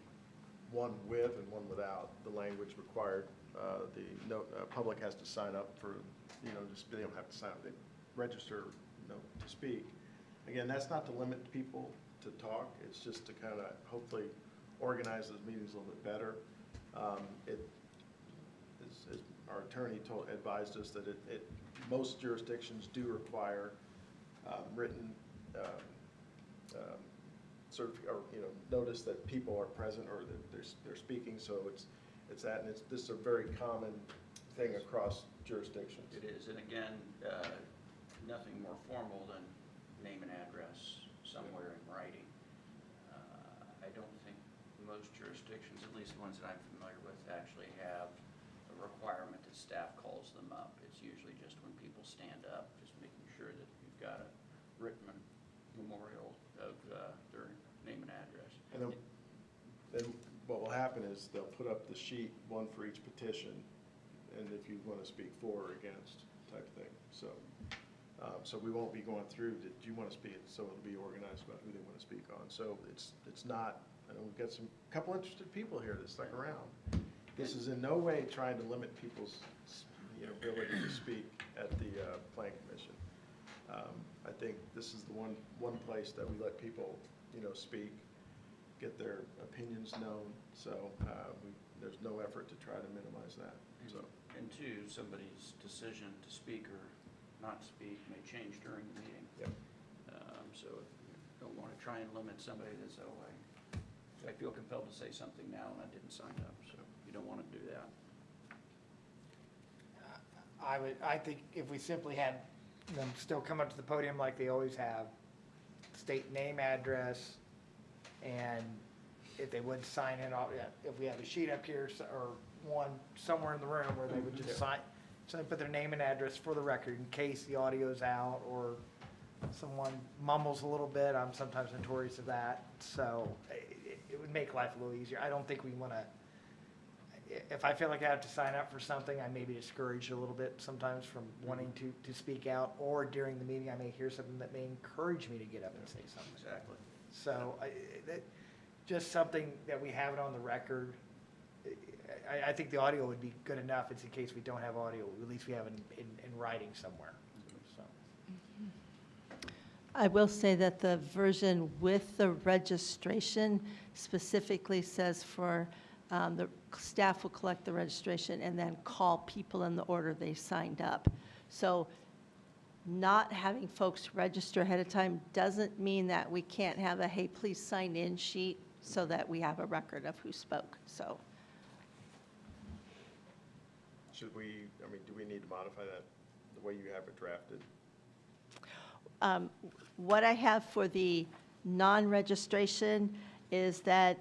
one with and one without the language required. The public has to sign up for, they don't have to sign up, they register, to speak. Again, that's not to limit people to talk, it's just to kind of hopefully organize those meetings a little bit better. As our attorney advised us that most jurisdictions do require written notice that people are present or that they're speaking. So it's that, and this is a very common thing across jurisdictions. It is, and again, nothing more formal than name and address somewhere in writing. I don't think most jurisdictions, at least the ones that I'm familiar with, actually have a requirement that staff calls them up. It's usually just when people stand up, just making sure that you've got a written memorial of their name and address. And then what will happen is they'll put up the sheet, one for each petition, and if you want to speak for or against type of thing. So so we won't be going through, did you want to speak? So it'll be organized about who they want to speak on. So it's not, I know we've got a couple interested people here that stuck around. This is in no way trying to limit people's ability to speak at the Plan Commission. I think this is the one place that we let people, speak, get their opinions known, so there's no effort to try to minimize that, so. And two, somebody's decision to speak or not speak may change during the meeting. Yep. So you don't want to try and limit somebody that's, I feel compelled to say something now and I didn't sign up, so you don't want to do that. I think if we simply had them still come up to the podium like they always have, state name, address, and if they would sign in, if we have a sheet up here or one somewhere in the room where they would just sign, so they put their name and address for the record in case the audio's out or someone mumbles a little bit. I'm sometimes notorious of that, so it would make life a little easier. I don't think we want to. If I feel like I have to sign up for something, I may be discouraged a little bit sometimes from wanting to speak out, or during the meeting, I may hear something that may encourage me to get up and say something. Exactly. So just something that we have it on the record. I think the audio would be good enough. It's in case we don't have audio, at least we have it in writing somewhere. So. I will say that the version with the registration specifically says for the staff will collect the registration and then call people in the order they signed up. So not having folks register ahead of time doesn't mean that we can't have a, hey, please sign in sheet so that we have a record of who spoke, so. Should we, do we need to modify that, the way you have it drafted? What I have for the non-registration is that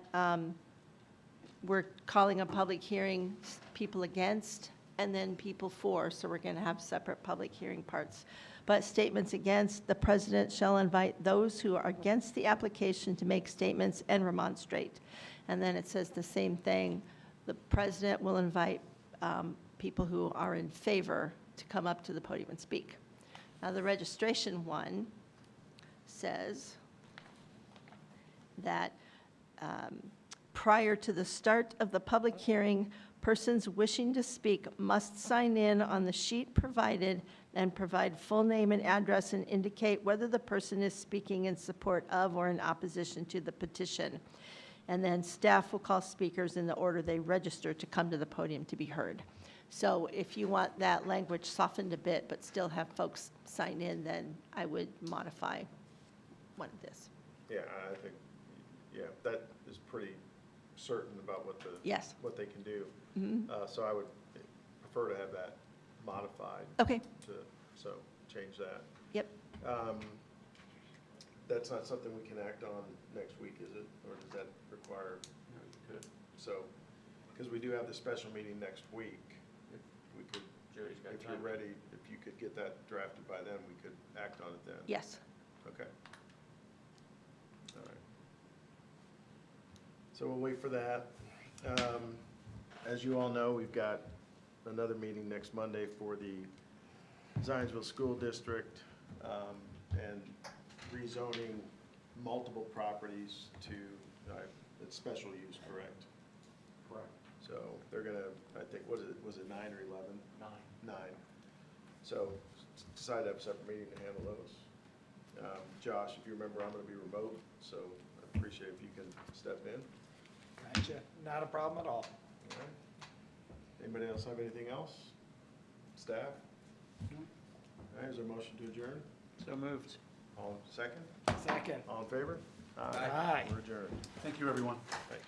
we're calling a public hearing, people against, and then people for, so we're going to have separate public hearing parts. But statements against, the president shall invite those who are against the application to make statements and remonstrate. And then it says the same thing, the president will invite people who are in favor to come up to the podium and speak. Now, the registration one says that prior to the start of the public hearing, persons wishing to speak must sign in on the sheet provided and provide full name and address and indicate whether the person is speaking in support of or in opposition to the petition. And then staff will call speakers in the order they register to come to the podium to be heard. So if you want that language softened a bit but still have folks sign in, then I would modify one of this. Yeah, I think, that is pretty certain about what Yes. what they can do. Mhm. So I would prefer to have that modified. Okay. So change that. Yep. That's not something we can act on next week, is it? Or does that require? No, you could. So, because we do have the special meeting next week, if we could, Jerry's got if you're time. ready, if you could get that drafted by then, we could act on it then. Yes. Okay. All right. So we'll wait for that. As you all know, we've got another meeting next Monday for the Zionsville School District and rezoning multiple properties to, it's special use, correct? Correct. So they're gonna, I think, was it 9 or 11? 9. So decide to have a separate meeting to handle those. Josh, if you remember, I'm gonna be remote, so I appreciate if you can step in. Gotcha. Not a problem at all. All right. Anybody else have anything else? Staff? No. All right, is there a motion to adjourn? So moved. All second? Second. All in favor? Aye. We're adjourned. Thank you, everyone. Thanks.